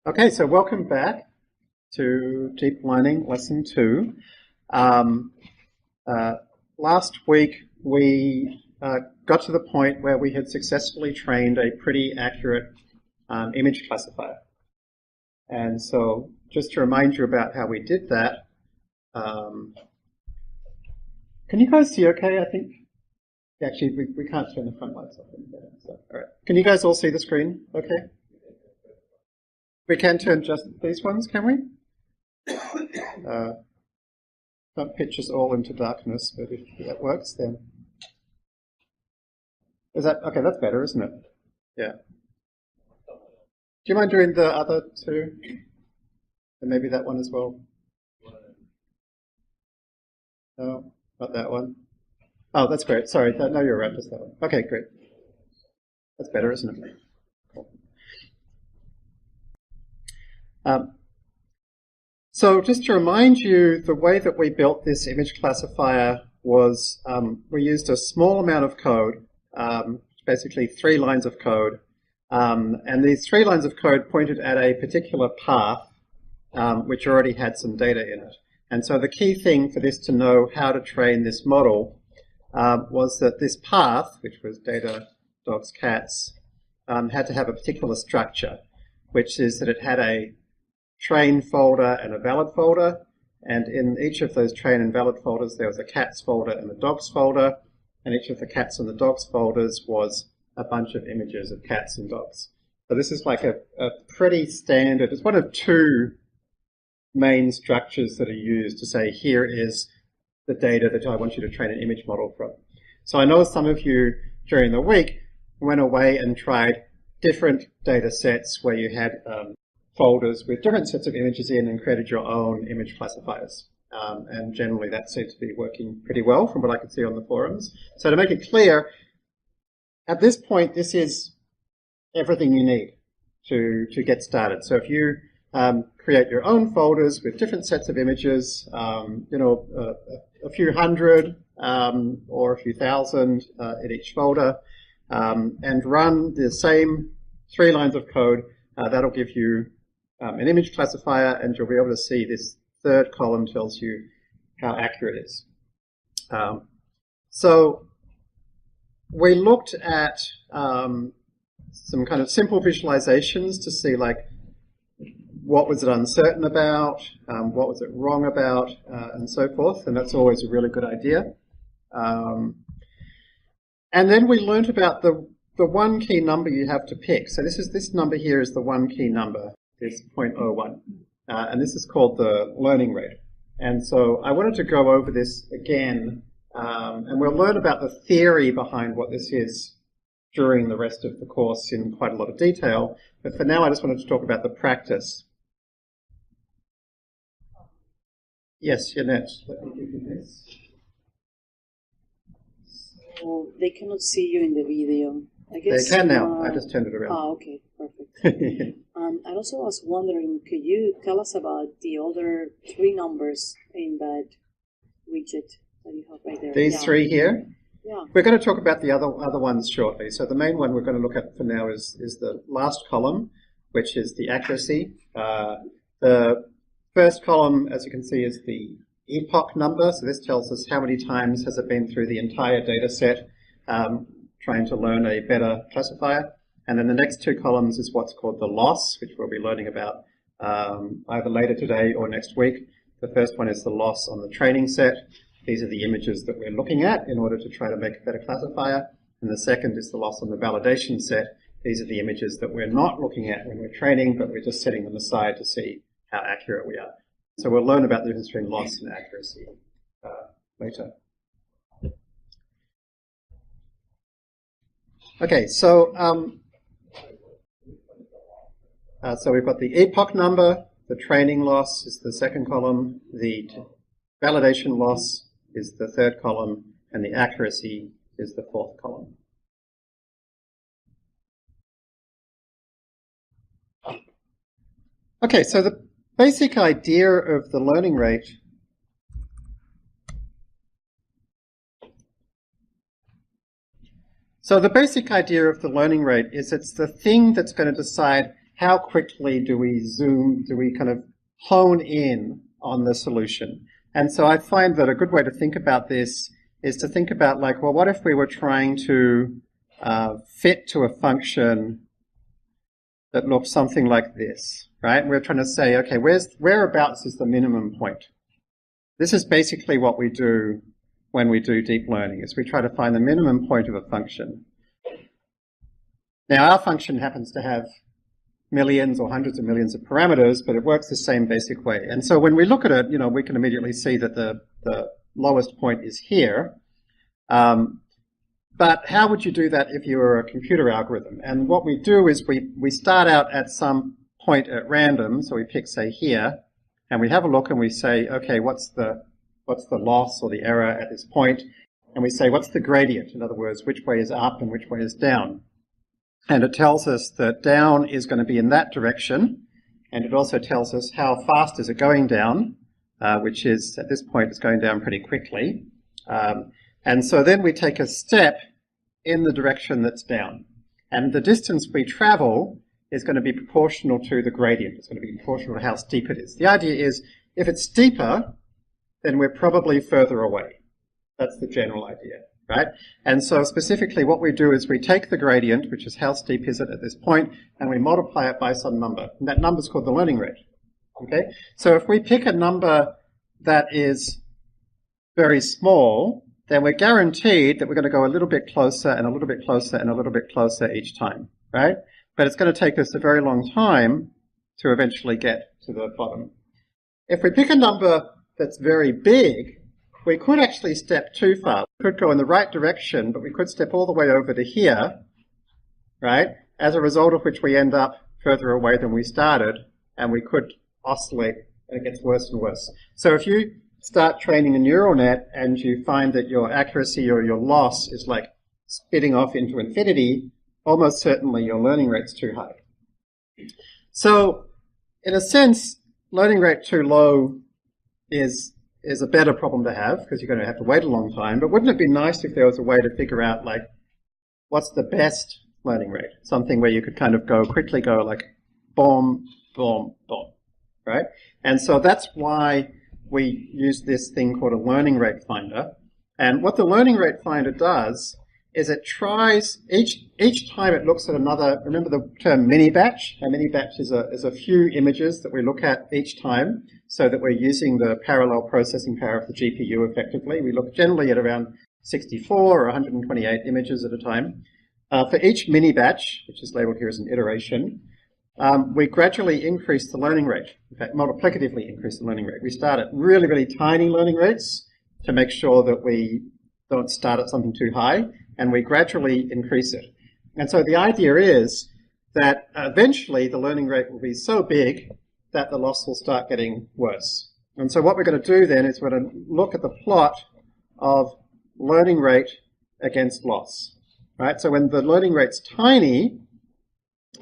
Okay, so welcome back to Deep Learning Lesson 2. Last week we got to the point where we had successfully trained a pretty accurate image classifier. And so just to remind you about how we did that, can you guys see okay? I think, actually we can't turn the front lights off. So, all right. Can you guys all see the screen okay? We can turn just these ones, can we? Don't pitch us all into darkness, but if that works, then... Is that... Okay, that's better, isn't it? Yeah. Do you mind doing the other two? And maybe that one as well? No, not that one. Oh, that's great. Sorry, no, you're right, just that one. Okay, great. That's better, isn't it? Cool. So just to remind you, the way that we built this image classifier was we used a small amount of code, basically 3 lines of code, and these 3 lines of code pointed at a particular path which already had some data in it. And so the key thing for this to know how to train this model was that this path, which was data, dogs, cats, had to have a particular structure, which is that it had a train folder and a valid folder, and in each of those train and valid folders there was a cats folder and a dogs folder, and each of the cats and the dogs folders was a bunch of images of cats and dogs. So this is like a pretty standard, it's one of 2 main structures that are used to say here is the data that I want you to train an image model from. So I know some of you during the week went away and tried different data sets where you had folders with different sets of images in and created your own image classifiers. And generally that seems to be working pretty well from what I could see on the forums. So to make it clear, at this point this is everything you need to get started. So if you create your own folders with different sets of images, a few hundred or a few thousand in each folder, and run the same 3 lines of code, that'll give you an image classifier, and you'll be able to see this 3rd column tells you how accurate it is. So we looked at some kind of simple visualizations to see like what was it uncertain about, what was it wrong about, and so forth, and that's always a really good idea. And then we learned about the one key number you have to pick. So this number here is the one key number, this 0.01, and this is called the learning rate. And so I wanted to go over this again, and we'll learn about the theory behind what this is during the rest of the course in quite a lot of detail. But for now, I just wanted to talk about the practice. Yes, Jeanette, let me give you this. So they cannot see you in the video. I guess they can now. I just turned it around. Oh, okay, perfect. I also was wondering, could you tell us about the other 3 numbers in that widget that you have right there? These 3 here? Yeah. We're going to talk about the other ones shortly. So the main one we're going to look at for now is the last column, which is the accuracy. The first column, as you can see, is the epoch number. So this tells us how many times has it been through the entire data set trying to learn a better classifier. And then the next 2 columns is what's called the loss, which we'll be learning about either later today or next week. The first one is the loss on the training set. These are the images that we're looking at in order to try to make a better classifier. And the second is the loss on the validation set. These are the images that we're not looking at when we're training, but we're just setting them aside to see how accurate we are. So we'll learn about the difference between loss and accuracy later. Okay, so we've got the epoch number, the training loss is the second column, the validation loss is the 3rd column, and the accuracy is the 4th column. Okay, so the basic idea of the learning rate is it's the thing that's going to decide how quickly do we kind of hone in on the solution? And so I find that a good way to think about this is to think about like, well, what if we were trying to fit to a function that looks something like this, right? We're trying to say, okay, whereabouts is the minimum point? This is basically what we do when we do deep learning, is we try to find the minimum point of a function. Now, our function happens to have millions or hundreds of millions of parameters, but it works the same basic way. And so when we look at it, we can immediately see that the lowest point is here. But how would you do that if you were a computer algorithm? And what we do is we start out at some point at random. So we pick, say, here, and we have a look and we say, okay, what's the loss or the error at this point? And we say, what's the gradient? In other words, which way is up and which way is down? And it tells us that down is going to be in that direction. And it also tells us how fast is it going down, which is, at this point, it's going down pretty quickly. And so then we take a step in the direction that's down. And the distance we travel is going to be proportional to the gradient. It's going to be proportional to how steep it is. The idea is, if it's steeper, then we're probably further away. That's the general idea, right? And so specifically what we do is we take the gradient, which is how steep is it at this point, and we multiply it by some number. And that number is called the learning rate. Okay? So if we pick a number that is very small, then we're guaranteed that we're going to go a little bit closer and a little bit closer and a little bit closer each time, right? But it's going to take us a very long time to eventually get to the bottom. If we pick a number that's very big, we could actually step too far. We could go in the right direction, but we could step all the way over to here, right? As a result of which we end up further away than we started, and we could oscillate, and it gets worse and worse. So if you start training a neural net and you find that your accuracy or your loss is like spitting off into infinity, almost certainly your learning rate's too high. So in a sense, learning rate too low is a better problem to have, because you're going to have to wait a long time. But wouldn't it be nice if there was a way to figure out, like, what's the best learning rate? Something where you could kind of quickly go like, boom, boom, boom, right? And so that's why we use this thing called a learning rate finder. And what the learning rate finder does is it tries, each time it looks at another, remember the term mini batch? A mini batch is a few images that we look at each time, so that we're using the parallel processing power of the GPU effectively. We look generally at around 64 or 128 images at a time. For each mini batch, which is labeled here as an iteration, we gradually increase the learning rate. In fact, multiplicatively increase the learning rate. We start at really, really tiny learning rates to make sure that we don't start at something too high, and we gradually increase it. And so the idea is that eventually the learning rate will be so big that the loss will start getting worse. And so what we're going to do then is we're going to look at the plot of learning rate against loss, right? So when the learning rate's tiny,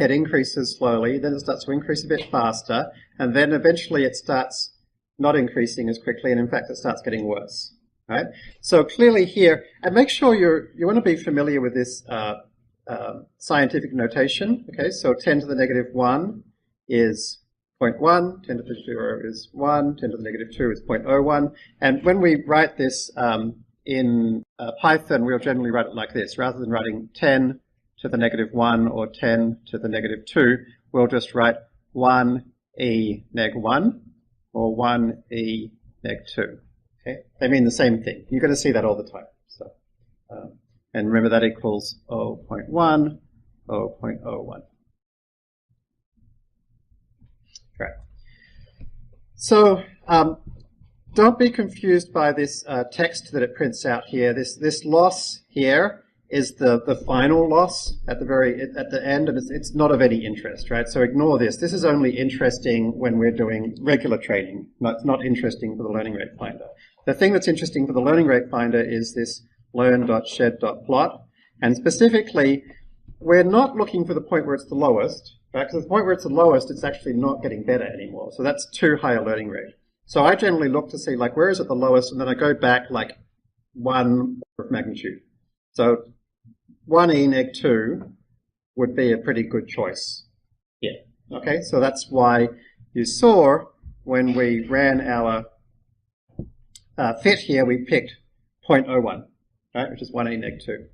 it increases slowly, then it starts to increase a bit faster, and then eventually it starts not increasing as quickly, and in fact it starts getting worse, right? So clearly here, and make sure you want to be familiar with this scientific notation, okay? So 10 to the negative 1 is 0.1, 10 to the 0 is 1, 10 to the negative 2 is 0.01, and when we write this in Python, we'll generally write it like this. Rather than writing 10 to the negative 1 or 10 to the negative 2, we'll just write 1e neg 1 or 1e neg 2. Okay? They mean the same thing. You're going to see that all the time. So, and remember that equals 0.1, 0.01. Okay. So don't be confused by this text that it prints out here. This loss here is the final loss at the end, and it's not of any interest, right? So ignore this. This is only interesting when we're doing regular training. It's not interesting for the learning rate finder. The thing that's interesting for the learning rate finder is this learn.shed.plot, and specifically, we're not looking for the point where it's the lowest, right? Because the point where it's the lowest, it's actually not getting better anymore. So that's too high a learning rate. So I generally look to see, like, where is it the lowest, and then I go back like 1 order of magnitude. So 1e neg 2 would be a pretty good choice here. Okay, so that's why you saw when we ran our fit here, we picked 0.01, right, which is 1e neg 2.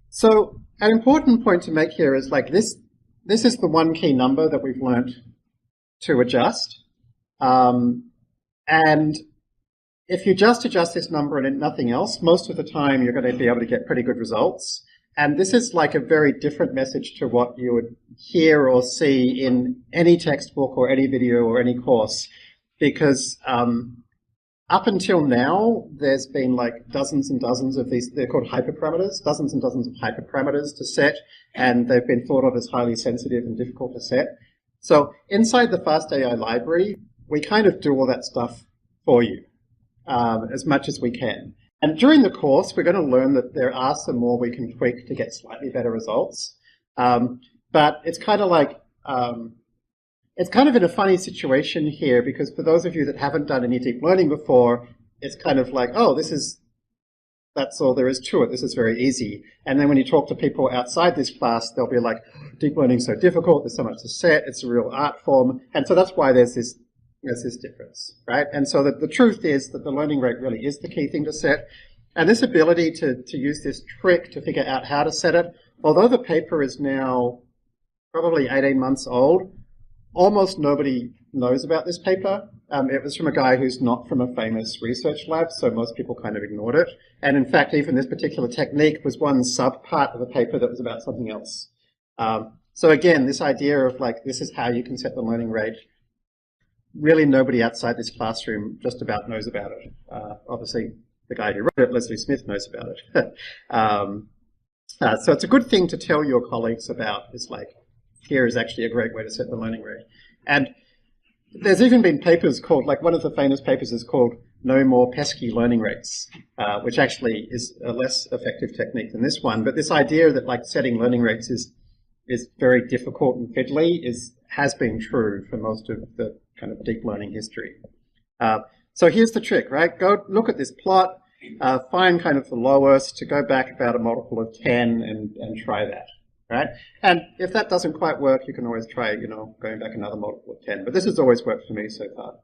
So an important point to make here is like this is the one key number that we've learnt to adjust. And if you just adjust this number and nothing else, most of the time you're going to be able to get pretty good results. And this is like a very different message to what you would hear or see in any textbook or any video or any course, because up until now, there's been like dozens and dozens of these, they're called hyperparameters, dozens and dozens of hyperparameters to set, and they've been thought of as highly sensitive and difficult to set. So inside the FastAI library, we kind of do all that stuff for you as much as we can. And during the course, we're going to learn that there are some more we can tweak to get slightly better results. But it's kind of like, it's kind of in a funny situation here, because for those of you that haven't done any deep learning before, it's kind of like, oh, that's all there is to it. This is very easy. And then when you talk to people outside this class, they'll be like, deep learning's so difficult. There's so much to set. It's a real art form. And so that's why there's this difference, right? And so the truth is that the learning rate really is the key thing to set. And this ability to use this trick to figure out how to set it, although the paper is now probably 18 months old, almost nobody knows about this paper. It was from a guy who's not from a famous research lab, so most people kind of ignored it. And in fact, even this particular technique was one sub-part of a paper that was about something else. So again, this idea of like, this is how you can set the learning rate, really nobody outside this classroom just about knows about it. Obviously, the guy who wrote it, Leslie Smith, knows about it. So it's a good thing to tell your colleagues about. It's like, here is actually a great way to set the learning rate. And there's even been papers called, like one of the famous papers is called No More Pesky Learning Rates, which actually is a less effective technique than this one. But this idea that like setting learning rates is very difficult and fiddly has been true for most of the kind of deep learning history. So here's the trick, right? Go look at this plot, find kind of the lowest, to go back about a multiple of 10 and try that, right? And if that doesn't quite work, you can always try, going back another multiple of 10. But this has always worked for me so far.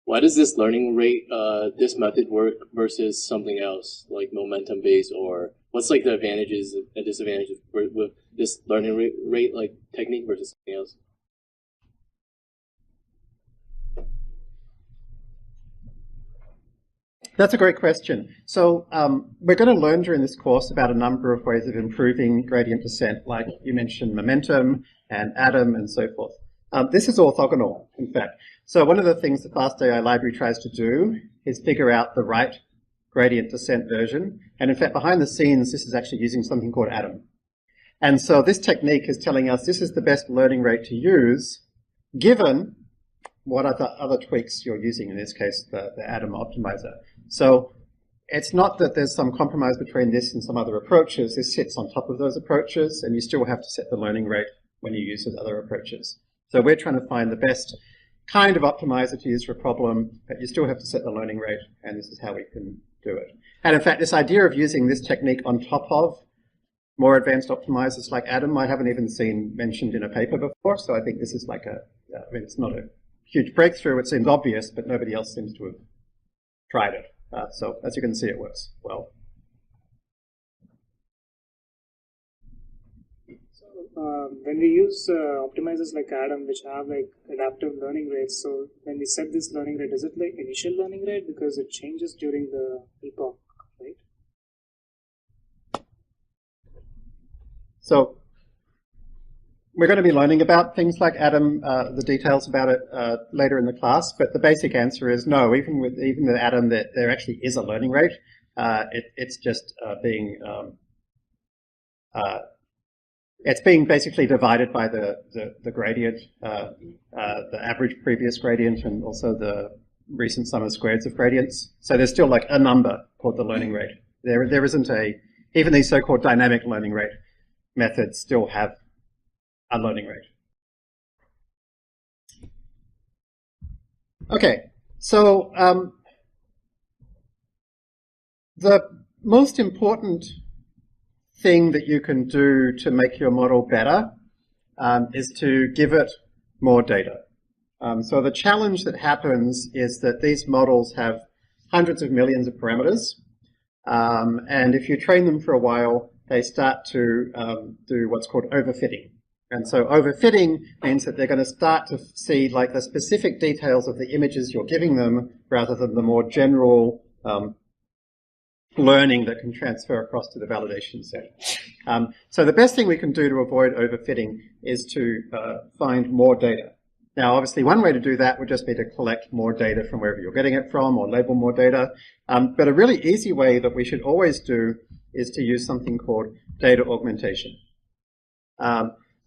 Why does this learning rate, this method work versus something else, like momentum based, or what's like the advantages and disadvantages with this learning rate like technique versus something else? That's a great question. So we're going to learn during this course about a number of ways of improving gradient descent, like you mentioned momentum and atom and so forth. This is orthogonal, in fact. So one of the things the FastAI library tries to do is figure out the right gradient descent version. And in fact, behind the scenes, this is actually using something called atom. And so this technique is telling us this is the best learning rate to use, given what other tweaks you're using, in this case, the atom optimizer. So it's not that there's some compromise between this and some other approaches. This sits on top of those approaches, and you still have to set the learning rate when you use those other approaches. So we're trying to find the best kind of optimizer to use for a problem, but you still have to set the learning rate, and this is how we can do it. And in fact, this idea of using this technique on top of more advanced optimizers like atom, I haven't even seen mentioned in a paper before, so I think this is like it's not a huge breakthrough. It seems obvious, but nobody else seems to have tried it. So as you can see, it works well. When we use optimizers like atom, which have like adaptive learning rates, so when we set this learning rate, is it like initial learning rate because it changes during the epoch, right? So we're going to be learning about things like atom, the details about it later in the class, but the basic answer is no. Even with atom, there actually is a learning rate. It's just it's being basically divided by the gradient, the average previous gradient, and also the recent sum of squareds of gradients. So there's still like a number called the learning rate. There isn't even these so-called dynamic learning rate methods still have a learning rate. Okay, so the most important thing that you can do to make your model better is to give it more data. So the challenge that happens is that these models have hundreds of millions of parameters, and if you train them for a while, they start to do what's called overfitting. And so overfitting means that they're going to start to see like the specific details of the images you're giving them rather than the more general learning that can transfer across to the validation set. So the best thing we can do to avoid overfitting is to find more data. Now, obviously, one way to do that would just be to collect more data from wherever you're getting it from or label more data. But a really easy way that we should always do is to use something called data augmentation.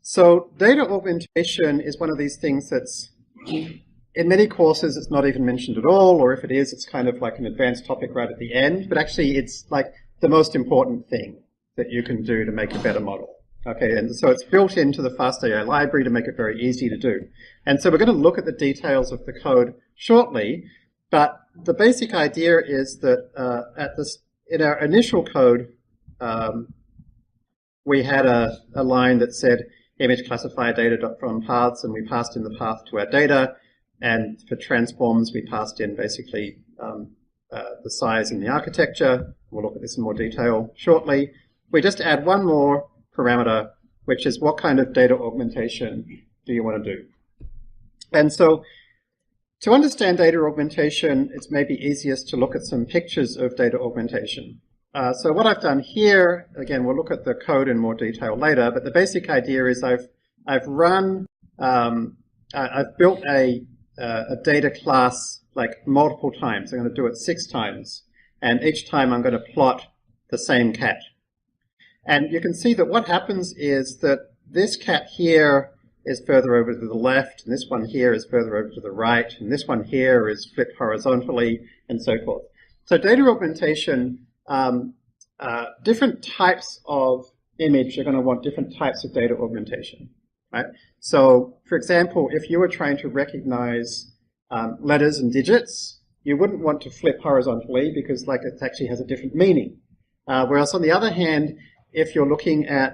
So data augmentation is one of these things that's, in many courses, it's not even mentioned at all, or if it is, it's kind of like an advanced topic right at the end. But actually, it's like the most important thing that you can do to make a better model. Okay, and so it's built into the FastAI library to make it very easy to do. And so we're going to look at the details of the code shortly, but the basic idea is that in our initial code, we had a line that said image classifier data from paths, and we passed in the path to our data. And for transforms, we passed in basically the size and the architecture. We'll look at this in more detail shortly. We just add one more parameter, which is what kind of data augmentation do you want to do? And so to understand data augmentation, it's maybe easiest to look at some pictures of data augmentation. So what I've done here, again, we'll look at the code in more detail later, but the basic idea is I've built a data class like multiple times. I'm going to do it 6 times, and each time I'm going to plot the same cat. And you can see that what happens is that this cat here is further over to the left, and this one here is further over to the right, and this one here is flipped horizontally, and so forth. So data augmentation, different types of image are going to want different types of data augmentation, right? So, for example, if you were trying to recognize letters and digits, you wouldn't want to flip horizontally because like it actually has a different meaning. Whereas on the other hand, if you're looking at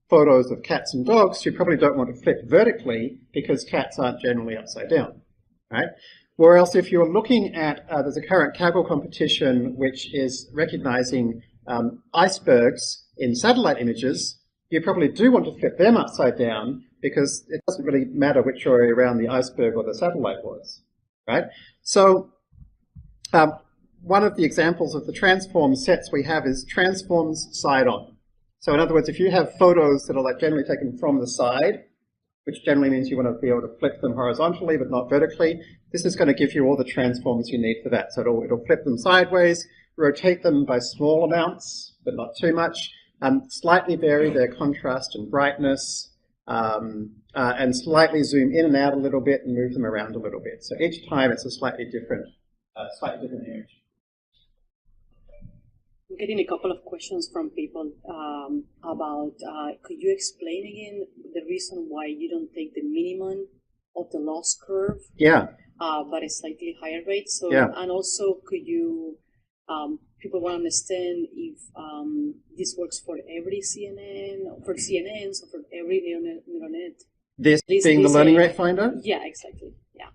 photos of cats and dogs, you probably don't want to flip vertically because cats aren't generally upside down, right? Whereas if you're looking at, there's a current Kaggle competition which is recognizing icebergs in satellite images, you probably do want to flip them upside down because it doesn't really matter which way around the iceberg or the satellite was, right? So one of the examples of the transform sets we have is transforms side on. So in other words, if you have photos that are like generally taken from the side, which generally means you want to be able to flip them horizontally but not vertically, this is going to give you all the transforms you need for that. So it'll flip them sideways, rotate them by small amounts, but not too much, slightly vary their contrast and brightness, and slightly zoom in and out a little bit and move them around a little bit. So each time it's a slightly different image. I'm getting a couple of questions from people about, could you explain again the reason why you don't take the minimum of the loss curve, but a slightly higher rate? So, and also, could you, people want to understand if this works for every CNN, for CNNs, or for every neural net? This being the learning rate finder? Yeah, exactly, yeah.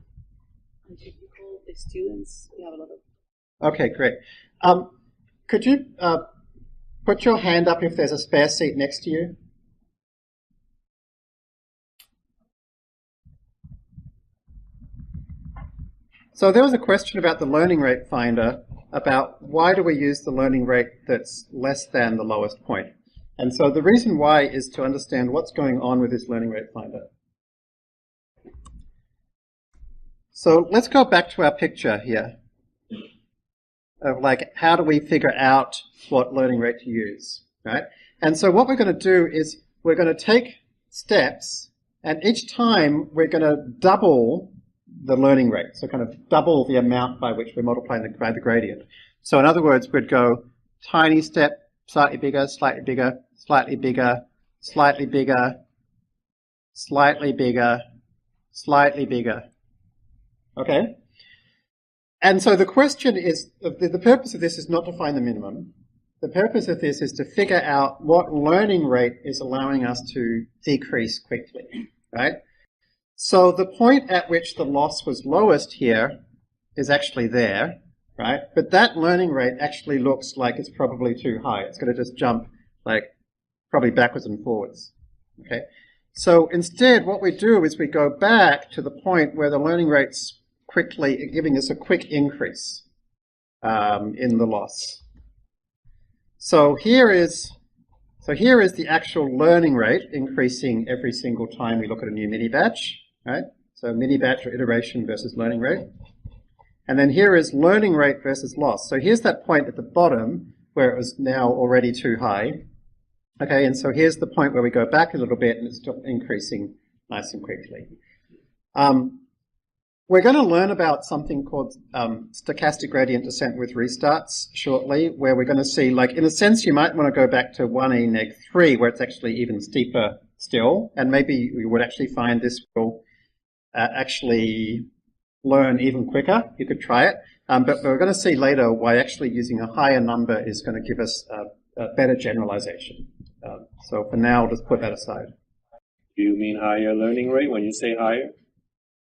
And technical, the students, we have a lot of... Okay, great. Could you put your hand up if there's a spare seat next to you? So there was a question about the learning rate finder, about why do we use the learning rate that's less than the lowest point. And so the reason why is to understand what's going on with this learning rate finder. So let's go back to our picture here of like how do we figure out what learning rate to use, right? And so what we're going to do is we're going to take steps, and each time we're going to double the learning rate, so kind of double the amount by which we're multiplying by the gradient. So in other words, we'd go tiny step, slightly bigger, slightly bigger, slightly bigger, slightly bigger, slightly bigger, slightly bigger. Okay? And so the question is, the purpose of this is not to find the minimum. The purpose of this is to figure out what learning rate is allowing us to decrease quickly, right? So the point at which the loss was lowest here is actually there, right? But that learning rate actually looks like it's probably too high. It's going to just jump like probably backwards and forwards, okay? So instead what we do is we go back to the point where the learning rate's quickly giving us a quick increase in the loss. So here is the actual learning rate increasing every single time we look at a new mini batch, right? So mini batch or iteration versus learning rate. And then here is learning rate versus loss. So here's that point at the bottom where it was now already too high. Okay, and so here's the point where we go back a little bit and it's increasing nice and quickly. We're going to learn about something called stochastic gradient descent with restarts shortly, where we're going to see, like, in a sense, you might want to go back to 1e neg 3, where it's actually even steeper still, and maybe we would actually find this will actually learn even quicker. You could try it, but we're going to see later why actually using a higher number is going to give us a better generalization. So for now, I'll just put that aside. Do you mean higher learning rate when you say higher?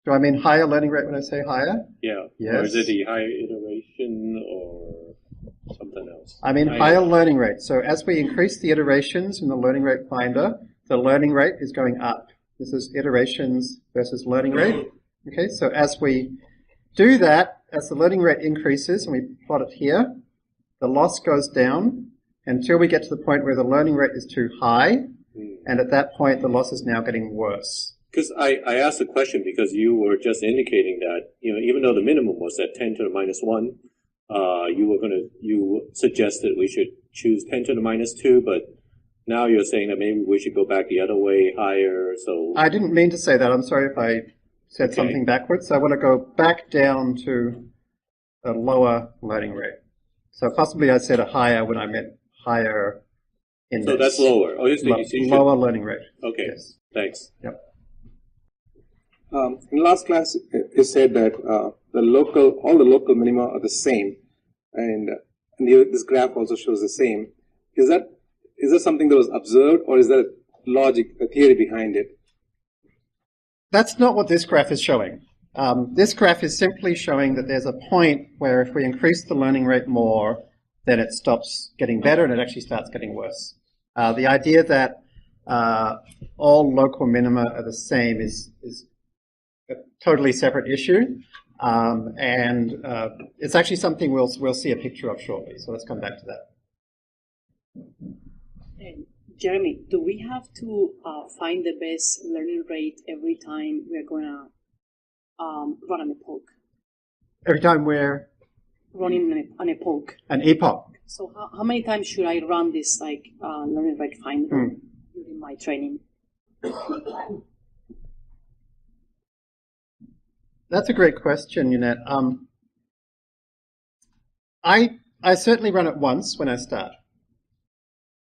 Do I mean higher learning rate when I say higher? Yeah. Yes. Or is it the higher iteration or something else? I mean higher learning rate. So as we increase the iterations in the learning rate finder, the learning rate is going up. This is iterations versus learning rate. Okay, so as we do that, as the learning rate increases, and we plot it here, the loss goes down until we get to the point where the learning rate is too high, and at that point the loss is now getting worse. Because I asked the question because you were just indicating that, you know, even though the minimum was at 10 to the minus 1, you suggested we should choose 10 to the minus 2, but now you're saying that maybe we should go back the other way, higher, so... I didn't mean to say that. I'm sorry if I said something backwards. I want to go back down to a lower learning rate. So possibly I said a higher when I meant higher index. So that's lower. Oh, lower learning rate. Okay, yes. Thanks. Yep. In last class, it said that all the local minima are the same, and this graph also shows the same. Is that something that was observed, or is that logic, a theory behind it? That's not what this graph is showing. This graph is simply showing that there's a point where if we increase the learning rate more, then it stops getting better and it actually starts getting worse. The idea that all local minima are the same is a totally separate issue, and it's actually something we'll see a picture of shortly. So let's come back to that. Jeremy, do we have to find the best learning rate every time we're going to run an epoch? Every time we're running an epoch. An epoch. So how many times should I run this learning rate finder during my training? That's a great question, Yunette. I certainly run it once when I start.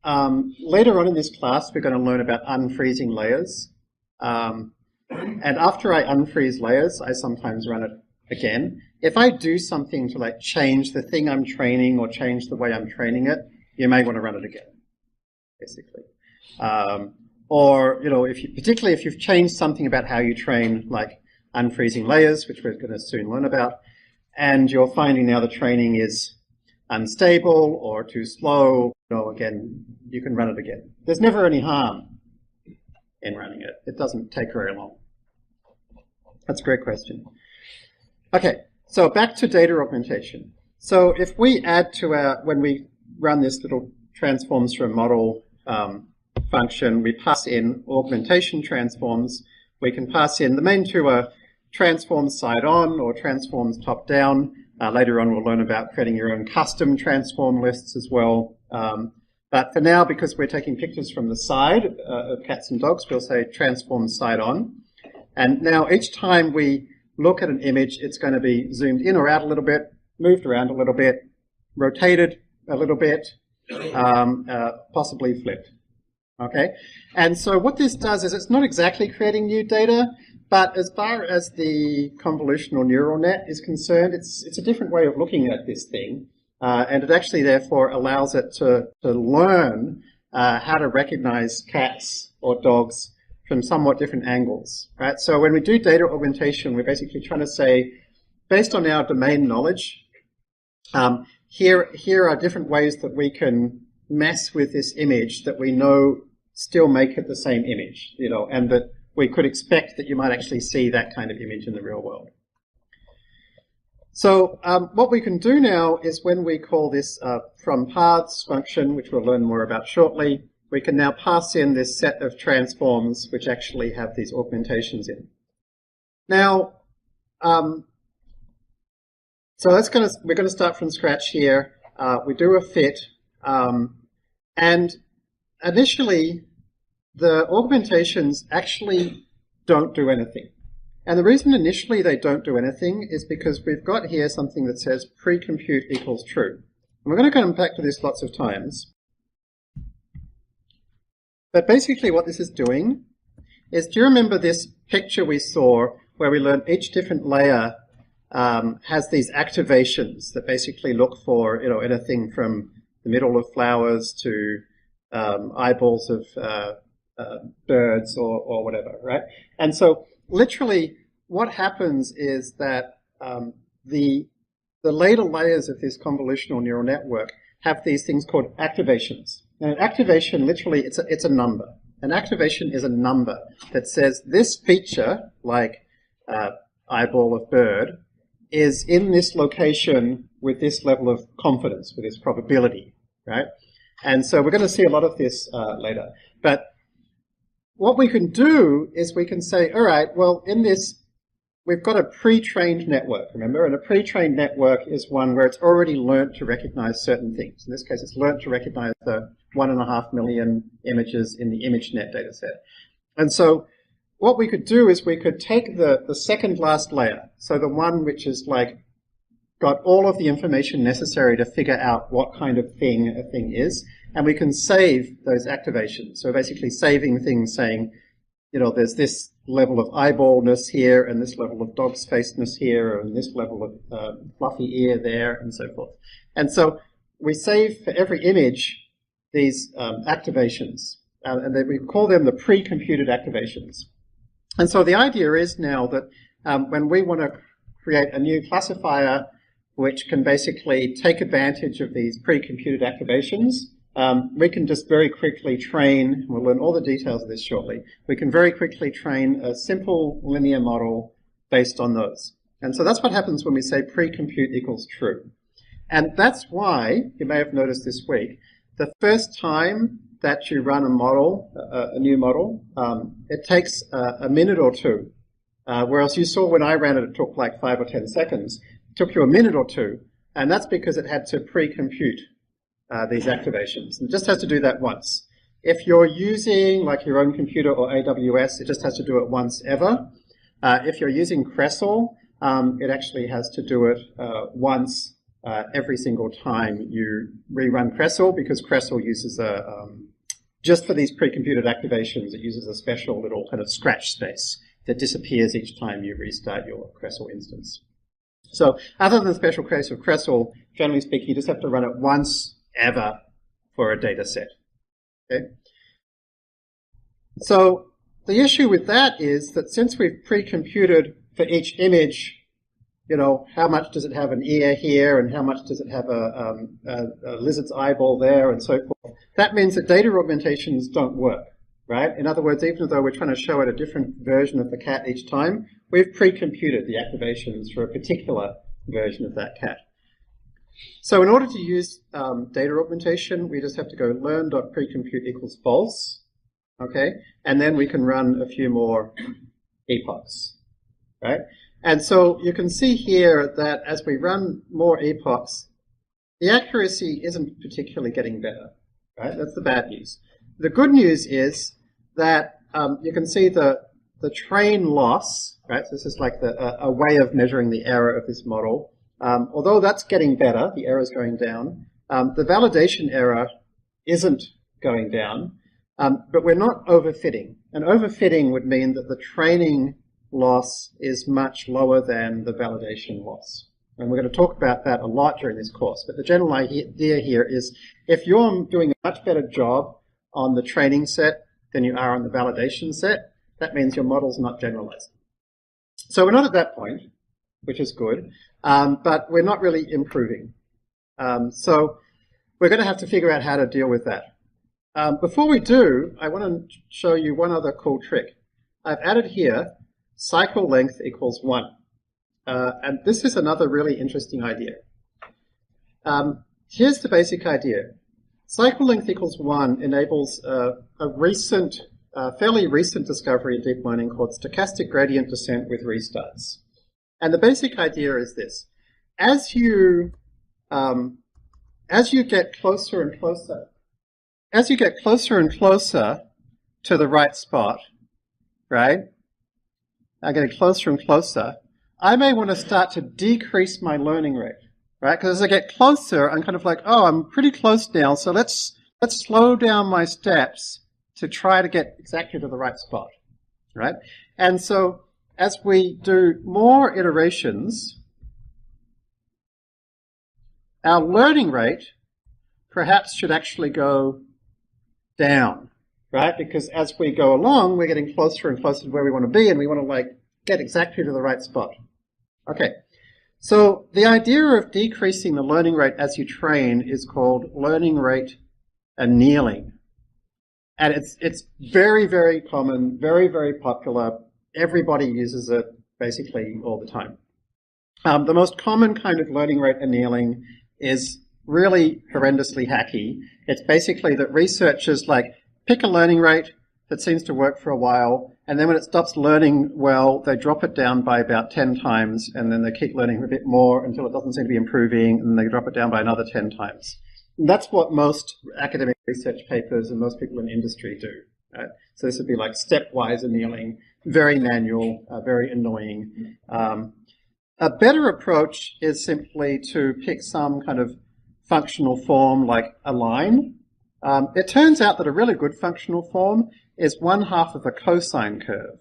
Later on in this class, we're going to learn about unfreezing layers. And after I unfreeze layers, I sometimes run it again. If I do something to change the thing I'm training or change the way I'm training it, you may want to run it again, basically. Or, particularly if you've changed something about how you train, like unfreezing layers, which we're going to soon learn about, and you're finding now the training is unstable or too slow, again, you can run it again. There's never any harm in running it. It doesn't take very long. That's a great question. Okay, so back to data augmentation. So if we add to when we run this little transforms from model function, we pass in augmentation transforms. We can pass in, the main two are transforms side on or transforms top down. Later on we'll learn about creating your own custom transform lists as well. But for now, because we're taking pictures from the side of cats and dogs, we'll say transform side on. And now each time we look at an image, it's going to be zoomed in or out a little bit, moved around a little bit, rotated a little bit, possibly flipped. Okay? And so what this does is it's not exactly creating new data, But as far as the convolutional neural net is concerned, it's a different way of looking at this thing. And it actually, therefore, allows it to learn how to recognize cats or dogs from somewhat different angles, right? So when we do data augmentation, we're basically trying to say, based on our domain knowledge, here are different ways that we can mess with this image that we know still make it the same image, you know, and that we could expect that you might actually see that kind of image in the real world. So what we can do now is when we call this from paths function, which we'll learn more about shortly, we can now pass in this set of transforms which actually have these augmentations in. Now, so we're going to start from scratch here. We do a fit, and initially the augmentations actually don't do anything. And the reason initially they don't do anything is because we've got here something that says pre-compute equals true. And we're going to come back to this lots of times. But basically what this is doing is, do you remember this picture we saw where we learned each different layer has these activations that basically look for, you know, anything from the middle of flowers to eyeballs of birds or whatever, right? And so literally what happens is that the later layers of this convolutional neural network have these things called activations. And an activation, literally, it's a number. An activation is a number that says this feature, like eyeball of bird, is in this location with this level of confidence, with this probability, right? And so we're going to see a lot of this later. But what we can do is we can say, all right, well, in this, we've got a pre-trained network, remember? And a pre-trained network is one where it's already learnt to recognize certain things. In this case, it's learnt to recognize the 1.5 million images in the ImageNet dataset. And so what we could do is we could take the second last layer, so the one which is like got all of the information necessary to figure out what kind of thing a thing is, and we can save those activations. So basically saving things saying, you know, there's this level of eyeballness here, and this level of dog's faceness here, and this level of fluffy ear there, and so forth. And so we save for every image these activations, and we call them the pre-computed activations. And so the idea is now that when we want to create a new classifier which can basically take advantage of these pre-computed activations, we can just very quickly train, we'll learn all the details of this shortly, we can very quickly train a simple linear model based on those. And so that's what happens when we say pre-compute equals true. And that's why, you may have noticed this week, the first time that you run a model, a new model, it takes a minute or two. Whereas you saw when I ran it, it took like 5 or 10 seconds. It took you a minute or two, and that's because it had to pre-compute these activations. It just has to do that once. If you're using like your own computer or AWS, it just has to do it once ever. If you're using Crestle, it actually has to do it once every single time you rerun Crestle, because Crestle uses just for these pre-computed activations, it uses a special little kind of scratch space that disappears each time you restart your Crestle instance. So other than the special case of Crestle, generally speaking, you just have to run it once ever for a data set. Okay? So the issue with that is that since we've pre-computed for each image, you know, how much does it have an ear here, and how much does it have a lizard's eyeball there, and so forth. That means that data augmentations don't work, right? In other words, even though we're trying to show it a different version of the cat each time, we've pre-computed the activations for a particular version of that cat. So in order to use data augmentation, we just have to go learn.precompute equals false, okay? And then we can run a few more epochs, right? And so you can see here that as we run more epochs, the accuracy isn't particularly getting better, right? That's the bad news. The good news is that you can see the train loss, right? So this is like a way of measuring the error of this model. Although that's getting better, the error is going down, the validation error isn't going down, but we're not overfitting. And overfitting would mean that the training loss is much lower than the validation loss. And we're going to talk about that a lot during this course. But the general idea here is if you're doing a much better job on the training set than you are on the validation set, that means your model's not generalized. So we're not at that point, which is good, but we're not really improving. So we're going to have to figure out how to deal with that. Before we do, I want to show you one other cool trick. I've added here cycle length equals 1. And this is another really interesting idea. Here's the basic idea. Cycle length equals 1 enables a fairly recent discovery in deep learning called stochastic gradient descent with restarts. And the basic idea is this. As you get closer and closer to the right spot, right? I'm getting closer and closer. I may want to start to decrease my learning rate, right? Because as I get closer, I'm kind of like, oh, I'm pretty close now, so let's slow down my steps to try to get exactly to the right spot, right? And so as we do more iterations, our learning rate perhaps should actually go down, right? Because as we go along, we're getting closer and closer to where we want to be, and we want to like get exactly to the right spot. Okay, so the idea of decreasing the learning rate as you train is called learning rate annealing. And it's very, very common, very, very popular. Everybody uses it basically all the time. The most common kind of learning rate annealing is really horrendously hacky. It's basically that researchers like pick a learning rate that seems to work for a while, and then when it stops learning well, they drop it down by about 10 times, and then they keep learning a bit more until it doesn't seem to be improving, and then they drop it down by another 10 times. And that's what most academic research papers and most people in industry do. Right? So this would be like stepwise annealing, very manual, very annoying. A better approach is simply to pick some kind of functional form like a line. It turns out that a really good functional form is 1/2 of a cosine curve,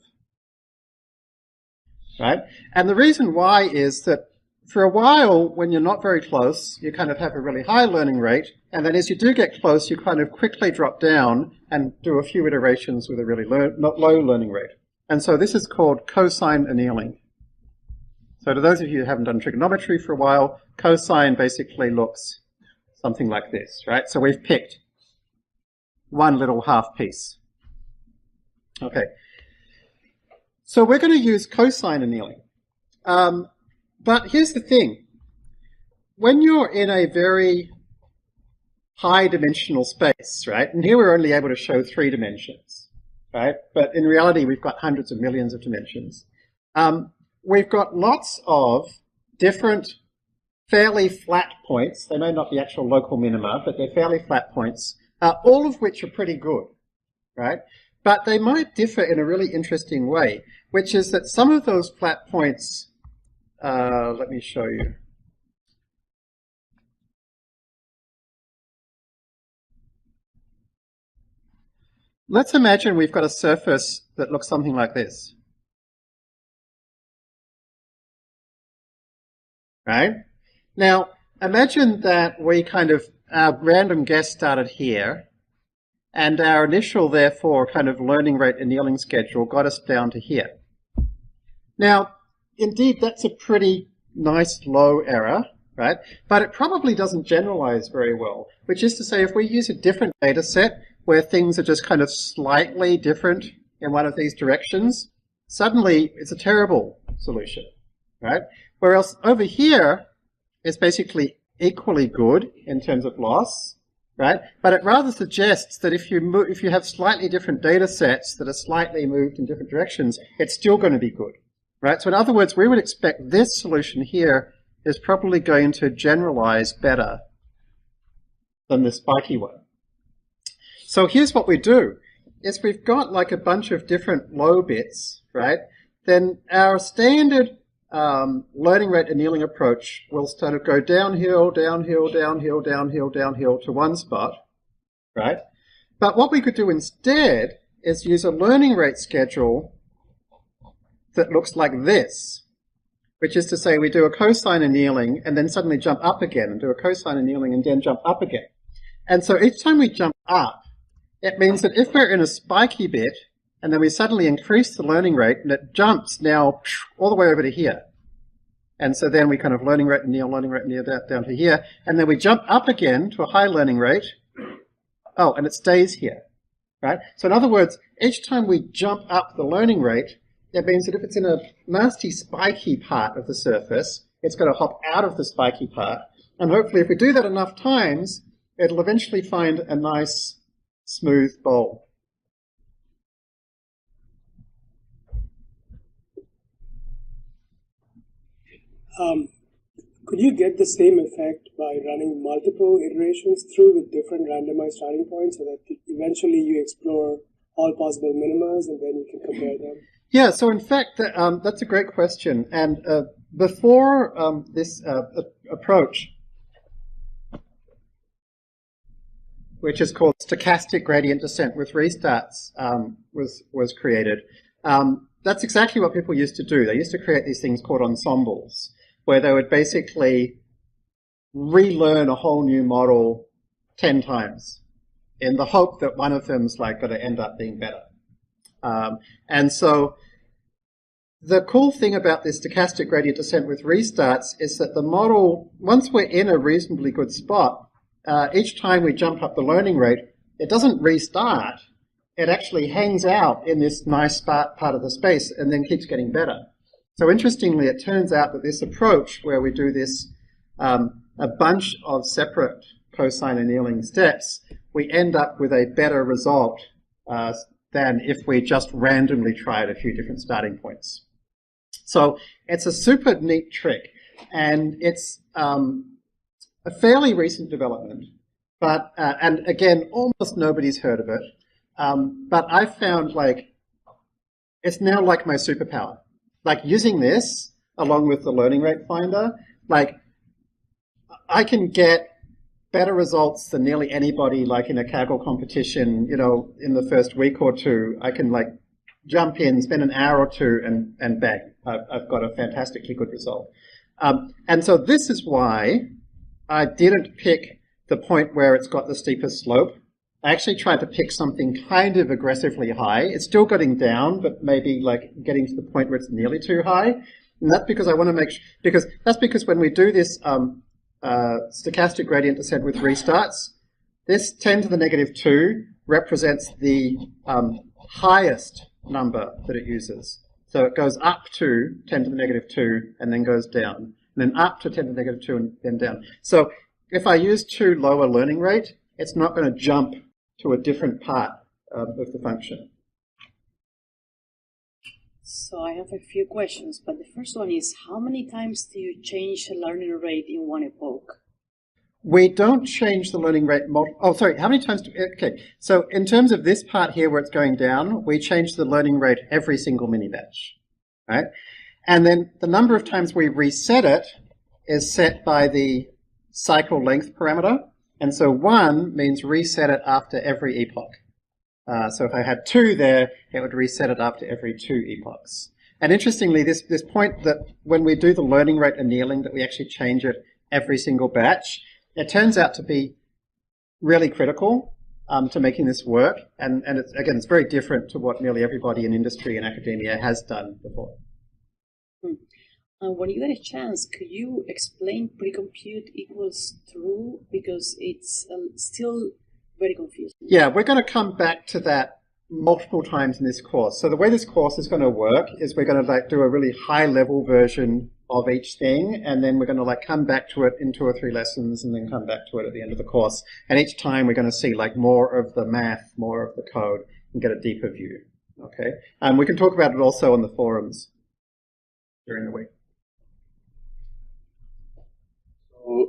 right? And the reason why is that for a while, when you're not very close, you kind of have a really high learning rate, and then as you do get close, you kind of quickly drop down and do a few iterations with a really low learning rate. And so this is called cosine annealing. So to those of you who haven't done trigonometry for a while, cosine basically looks something like this, right? So we've picked one little half piece. Okay. So we're going to use cosine annealing. But here's the thing. When you're in a very high dimensional space, right, and here we're only able to show 3 dimensions, right, but in reality we've got hundreds of millions of dimensions. We've got lots of different fairly flat points. They may not be actual local minima, but they're fairly flat points, all of which are pretty good, right? But they might differ in a really interesting way, which is that some of those flat points, let me show you. Let's imagine we've got a surface that looks something like this. Right? Now, imagine that we our random guess started here, and our initial, therefore, kind of learning rate annealing schedule got us down to here. Now, indeed, that's a pretty nice low error, right? But it probably doesn't generalize very well, which is to say, if we use a different data set where things are just kind of slightly different in one of these directions, suddenly it's a terrible solution, right? Whereas over here, it's basically equally good in terms of loss, right? But it rather suggests that if you have slightly different data sets that are slightly moved in different directions, it's still going to be good, right? So in other words, we would expect this solution here is probably going to generalize better than the spiky one. So here's what we do, is we've got like a bunch of different low bits, right? Then our standard learning rate annealing approach will sort of go downhill, downhill, downhill, downhill, downhill to one spot, right? But what we could do instead is use a learning rate schedule that looks like this, which is to say we do a cosine annealing and then suddenly jump up again and do a cosine annealing and then jump up again. And so each time we jump up, it means that if we're in a spiky bit and then we suddenly increase the learning rate and it jumps now all the way over to here. And so then we kind of learning rate anneal down to here. And then we jump up again to a high learning rate. Oh, and it stays here, right? So in other words, each time we jump up the learning rate, that means that if it's in a nasty spiky part of the surface, it's going to hop out of the spiky part. And hopefully if we do that enough times, it'll eventually find a nice smooth bowl. Could you get the same effect by running multiple iterations through with different randomized starting points so that eventually you explore all possible minimas and then you can compare them? Yeah, so in fact, that's a great question. And before this approach, which is called stochastic gradient descent with restarts, was created, that's exactly what people used to do. They used to create these things called ensembles, where they would basically relearn a whole new model 10 times in the hope that one of them's like going to end up being better. And so the cool thing about this stochastic gradient descent with restarts is that the model, once we're in a reasonably good spot, each time we jump up the learning rate, it doesn't restart. It actually hangs out in this nice part of the space and then keeps getting better. So interestingly, it turns out that this approach where we do this a bunch of separate cosine annealing steps, we end up with a better result than if we just randomly tried a few different starting points. So it's a super neat trick, and it's a fairly recent development, but and again, almost nobody's heard of it. But I found like it's now like my superpower. Like using this along with the learning rate finder, like I can get better results than nearly anybody like in a Kaggle competition, you know, in the first week or two. I can like jump in, spend an hour or two and bang, I've got a fantastically good result. And so this is why I didn't pick the point where it's got the steepest slope. I actually tried to pick something kind of aggressively high. It's still getting down, but maybe like getting to the point where it's nearly too high. And that's because I want to make sure, because when we do this stochastic gradient descent with restarts, this 10 to the negative 2 represents the highest number that it uses. So it goes up to 10 to the negative 2 and then goes down, and then up to 10 to the negative 2 and then down. So if I use too low a learning rate, it's not going to jump to a different part of the function. So I have a few questions, but the first one is, how many times do you change the learning rate in one epoch? We don't change the learning rate. How many times? Okay, so in terms of this part here where it's going down, we change the learning rate every single mini batch, right? And then the number of times we reset it is set by the cycle length parameter. And so 1 means reset it after every epoch. So if I had 2 there, it would reset it after every 2 epochs. And interestingly, this point that when we do the learning rate annealing, that we actually change it every single batch, it turns out to be really critical to making this work. And it's very different to what nearly everybody in industry and academia has done before. When you get a chance, could you explain precompute equals true? Because it's still very confusing. Yeah, we're going to come back to that multiple times in this course. So the way this course is going to work is we're going to like do a really high-level version of each thing, and then we're going to like come back to it in 2 or 3 lessons, and then come back to it at the end of the course. And each time we're going to see like more of the math, more of the code, and get a deeper view. Okay, and we can talk about it also on the forums during the week. So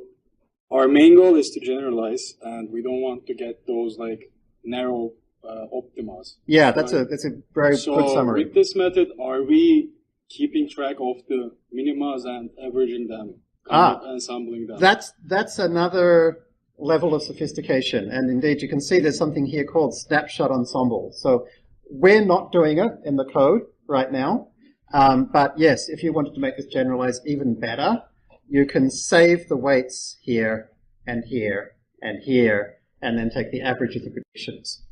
our main goal is to generalize, and we don't want to get those like narrow optimas. Yeah, that's a very good summary. With this method, are we keeping track of the minimas and averaging them, ensembling them? That's another level of sophistication, and indeed you can see there's something here called snapshot ensemble. So we're not doing it in the code right now, But yes, if you wanted to make this generalize even better, you can save the weights here and here and here, and then take the average of the predictions.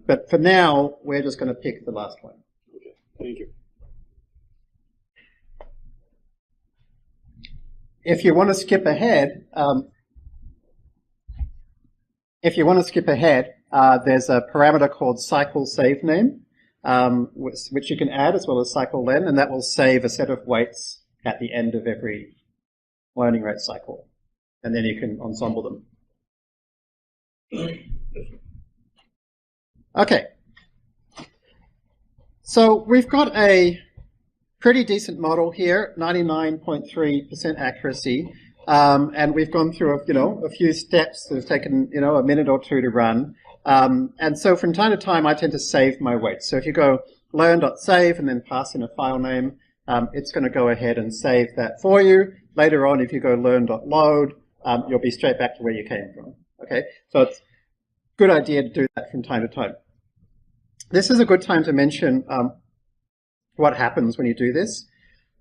But for now, we're just going to pick the last one. Okay, thank you. If you want to skip ahead, there's a parameter called cycle save name, which you can add as well as cycle len, and that will save a set of weights at the end of every learning rate cycle, and then you can ensemble them. Okay, so we've got a pretty decent model here, 99.3% accuracy, and we've gone through a few steps that have taken a minute or two to run. And so from time to time, I tend to save my weights. So if you go learn.save and then pass in a file name, it's going to go ahead and save that for you. Later on, if you go learn.load, you'll be straight back to where you came from. Okay, so it's a good idea to do that from time to time. This is a good time to mention what happens when you do this.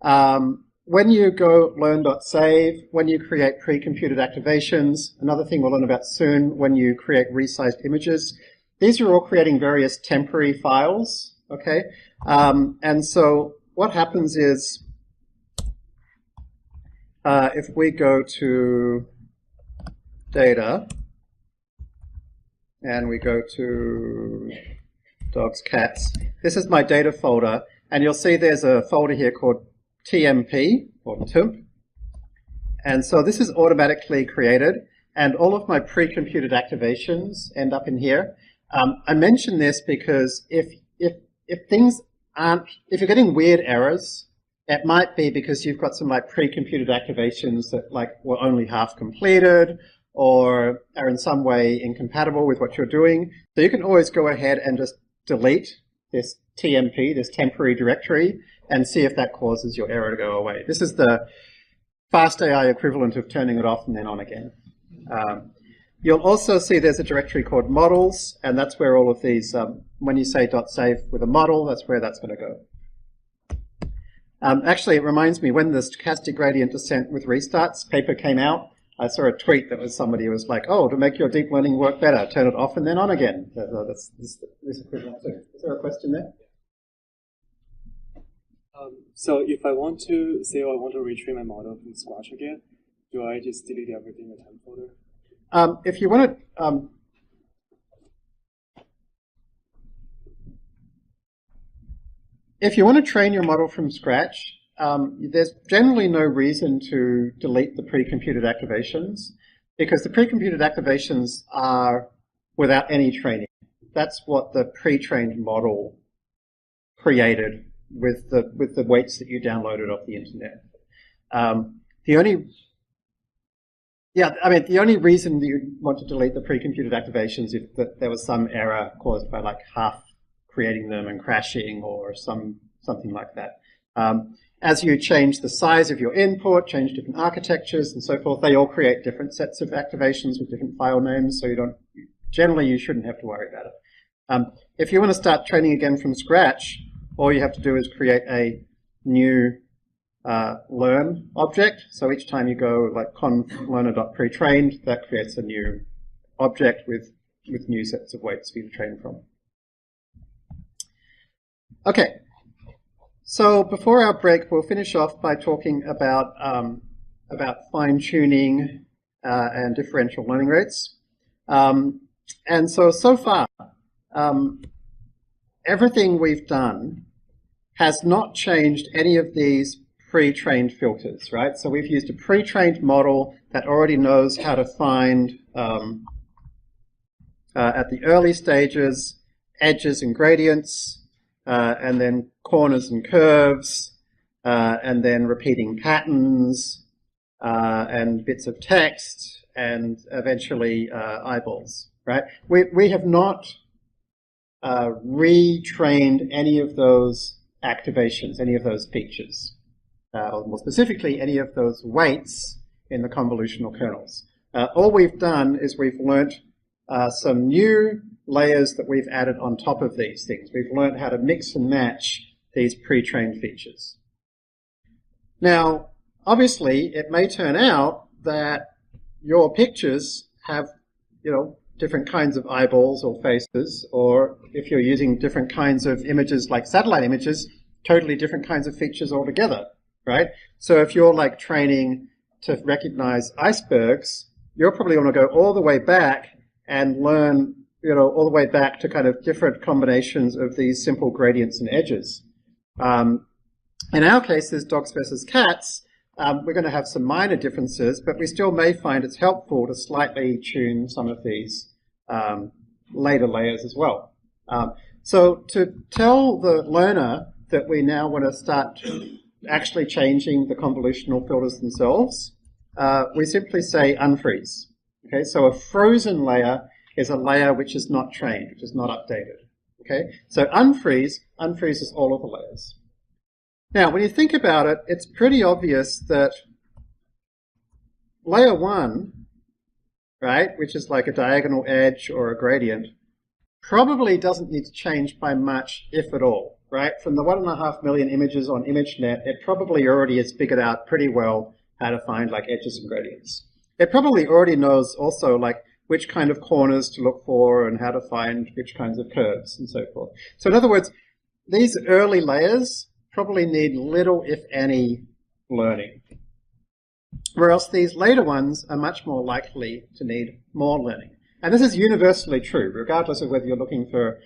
When you go learn.save, when you create pre-computed activations, another thing we'll learn about soon, when you create resized images, these are all creating various temporary files, okay? And so what happens is, if we go to data, and we go to dogs, cats, this is my data folder, and you'll see there's a folder here called TMP, or TIMP. And so this is automatically created, and all of my pre-computed activations end up in here. I mention this because if things aren't, if you're getting weird errors, it might be because you've got some pre-computed activations that were only half completed, or are in some way incompatible with what you're doing. So you can always go ahead and just delete this TMP, this temporary directory, and see if that causes your error to go away. This is the FastAI equivalent of turning it off and then on again. You'll also see there's a directory called models, and that's where all of these, when you say .save with a model, that's where that's going to go. Actually, it reminds me, when the stochastic gradient descent with restarts paper came out, I saw a tweet that was somebody who was like, oh, to make your deep learning work better, turn it off and then on again. So that's this equivalent too. Is there a question there? So if I want to, say I want to retrain my model from scratch again, do I just delete everything in the temp folder? If you want to, if you want to train your model from scratch, there's generally no reason to delete the pre-computed activations, because the pre-computed activations are without any training. That's what the pre-trained model created with the weights that you downloaded off the internet. The only reason that you want to delete the pre-computed activations if there was some error caused by half creating them and crashing or something like that. As you change the size of your input, change different architectures and so forth, they all create different sets of activations with different file names, so generally you shouldn't have to worry about it. If you want to start training again from scratch, all you have to do is create a new learn object. So each time you go conf learner.pretrained, that creates a new object with new sets of weights for you to train from. Okay. So before our break, we'll finish off by talking about fine-tuning and differential learning rates. And so far, everything we've done has not changed any of these pre-trained filters, right? So we've used a pre-trained model that already knows how to find, at the early stages, edges and gradients, and then corners and curves, and then repeating patterns, and bits of text, and eventually eyeballs, right? We have not retrained any of those activations, any of those features, or more specifically, any of those weights in the convolutional kernels. All we've done is we've learnt some new layers that we've added on top of these things. We've learned how to mix and match these pre-trained features. Now, obviously, it may turn out that your pictures have, different kinds of eyeballs or faces, or if you're using different kinds of images like satellite images, totally different kinds of features altogether, right? So if you're like training to recognize icebergs, you'll probably want to go all the way back and learn, all the way back to kind of different combinations of these simple gradients and edges. In our case, as dogs versus cats, we're going to have some minor differences, but we still may find it's helpful to slightly tune some of these later layers as well. So to tell the learner that we now want to start actually changing the convolutional filters themselves, we simply say unfreeze. Okay, so a frozen layer is a layer which is not trained, which is not updated. Okay, so unfreezes all of the layers. Now, when you think about it, it's pretty obvious that layer 1, right, which is like a diagonal edge or a gradient, probably doesn't need to change by much, if at all, right? From the 1.5 million images on ImageNet, it probably already has figured out pretty well how to find like edges and gradients. It probably already knows also like which kind of corners to look for and how to find which kinds of curves and so forth. So in other words, these early layers probably need little, if any, learning. Whereas these later ones are much more likely to need more learning. And this is universally true, regardless of whether you're looking for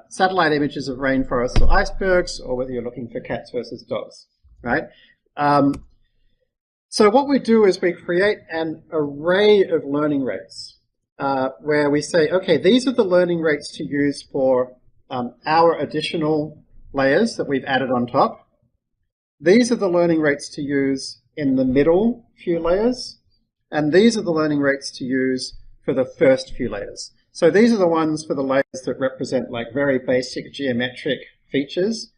satellite images of rainforests or icebergs, or whether you're looking for cats versus dogs, right? So what we do is we create an array of learning rates, where we say, okay, these are the learning rates to use for our additional layers that we've added on top. These are the learning rates to use in the middle few layers, and these are the learning rates to use for the first few layers. So these are the ones for the layers that represent like very basic geometric features.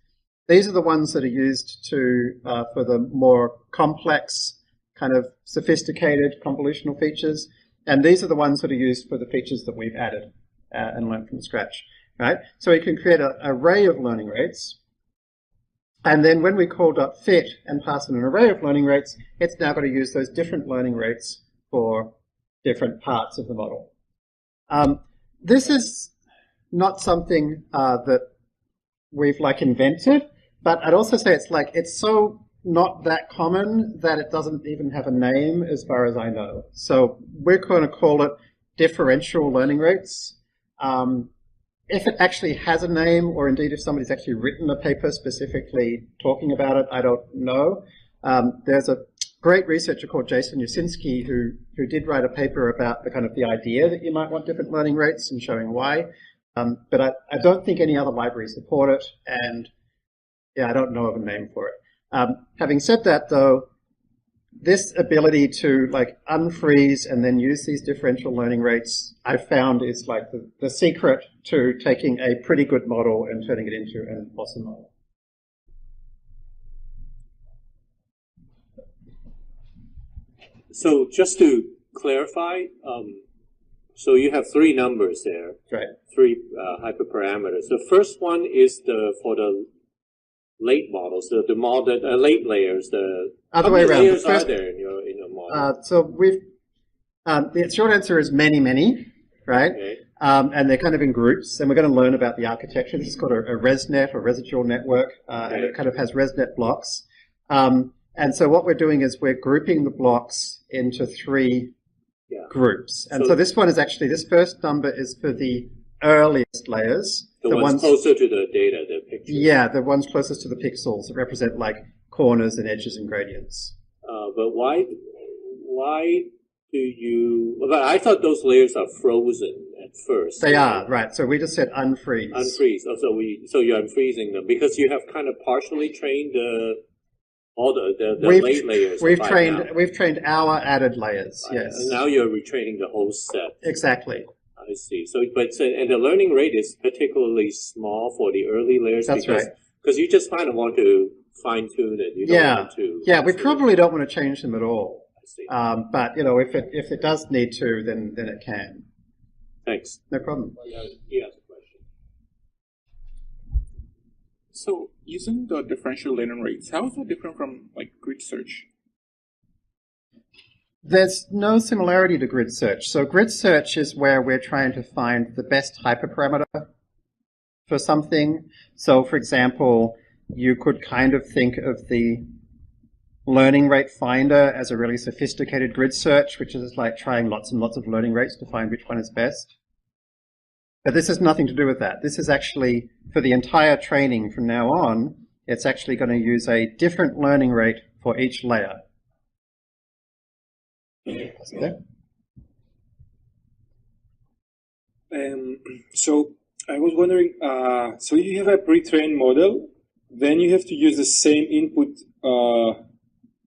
These are the ones that are used to for the more complex, kind of sophisticated convolutional features, and these are the ones that are used for the features that we've added and learned from scratch. Right? So we can create an array of learning rates, and then when we called up fit and pass in an array of learning rates, it's now got to use those different learning rates for different parts of the model. This is not something that we've like invented, but I'd also say it's so not that common that it doesn't even have a name as far as I know. So we're going to call it differential learning rates. If it actually has a name, or indeed if somebody's actually written a paper specifically talking about it, I don't know. There's a great researcher called Jason Yasinski who did write a paper about the idea that you might want different learning rates and showing why. But I don't think any other libraries support it, and yeah, I don't know of a name for it. Having said that, though, this ability to like unfreeze and then use these differential learning rates, I've found is like the secret to taking a pretty good model and turning it into an awesome model. So just to clarify, so you have 3 numbers there, right? 3 hyperparameters. The first one is for the late models, the late layers. The other way around. Layers are there in your model? So we've the short answer is many, right? Okay. And they're kind of in groups, and we're going to learn about the architecture. This is called a ResNet, or residual network, and it kind of has ResNet blocks. And so what we're doing is we're grouping the blocks into 3 groups. And so this one is actually, this first number is for the earliest layers. The ones closer to the data, the picture. Yeah, the ones closest to the pixels that represent like corners and edges and gradients. But why do you... But I thought those layers are frozen at first. They are, right. So we just said unfreeze. Unfreeze. Oh, so you're unfreezing them because you have kind of partially trained all the late layers. We've trained our added layers, yes. And now you're retraining the whole set. Exactly. I see. And the learning rate is particularly small for the early layers. That's right. Because you just kind of want to fine tune it. You don't want to. Yeah, we probably don't want to change them at all. I see. But if it does need to, then it can. Thanks. No problem. He has a question. So using the differential learning rates, how is that different from like grid search? There's no similarity to grid search. So grid search is where we're trying to find the best hyperparameter for something. So for example, you could kind of think of the learning rate finder as a really sophisticated grid search, which is like trying lots and lots of learning rates to find which one is best. But this has nothing to do with that. This is actually, for the entire training from now on, it's actually going to use a different learning rate for each layer. Okay. So I was wondering, so you have a pre-trained model, then you have to use the same input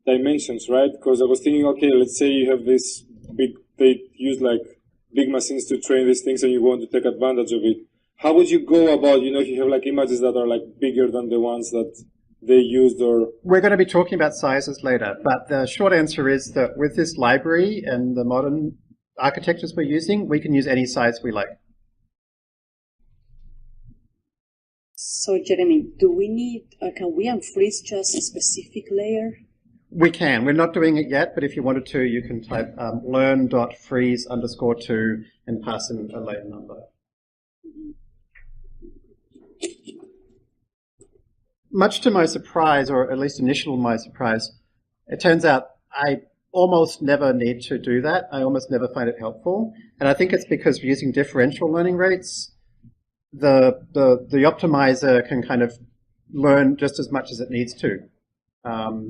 dimensions, right? Because I was thinking, okay, let's say you have this big, they use like big machines to train these things and you want to take advantage of it. How would you go about, if you have like images that are like bigger than the ones that they used? Or we're going to be talking about sizes later, but the short answer is that with this library and the modern architectures we're using, we can use any size we like. So Jeremy, do we need, can we unfreeze just a specific layer? We can. We're not doing it yet, but if you wanted to, you can type learn.freeze_2 and pass in a layer number. Much to my surprise, or at least initial my surprise, it turns out I almost never need to do that. I almost never find it helpful. And I think it's because we're using differential learning rates. The optimizer can kind of learn just as much as it needs to.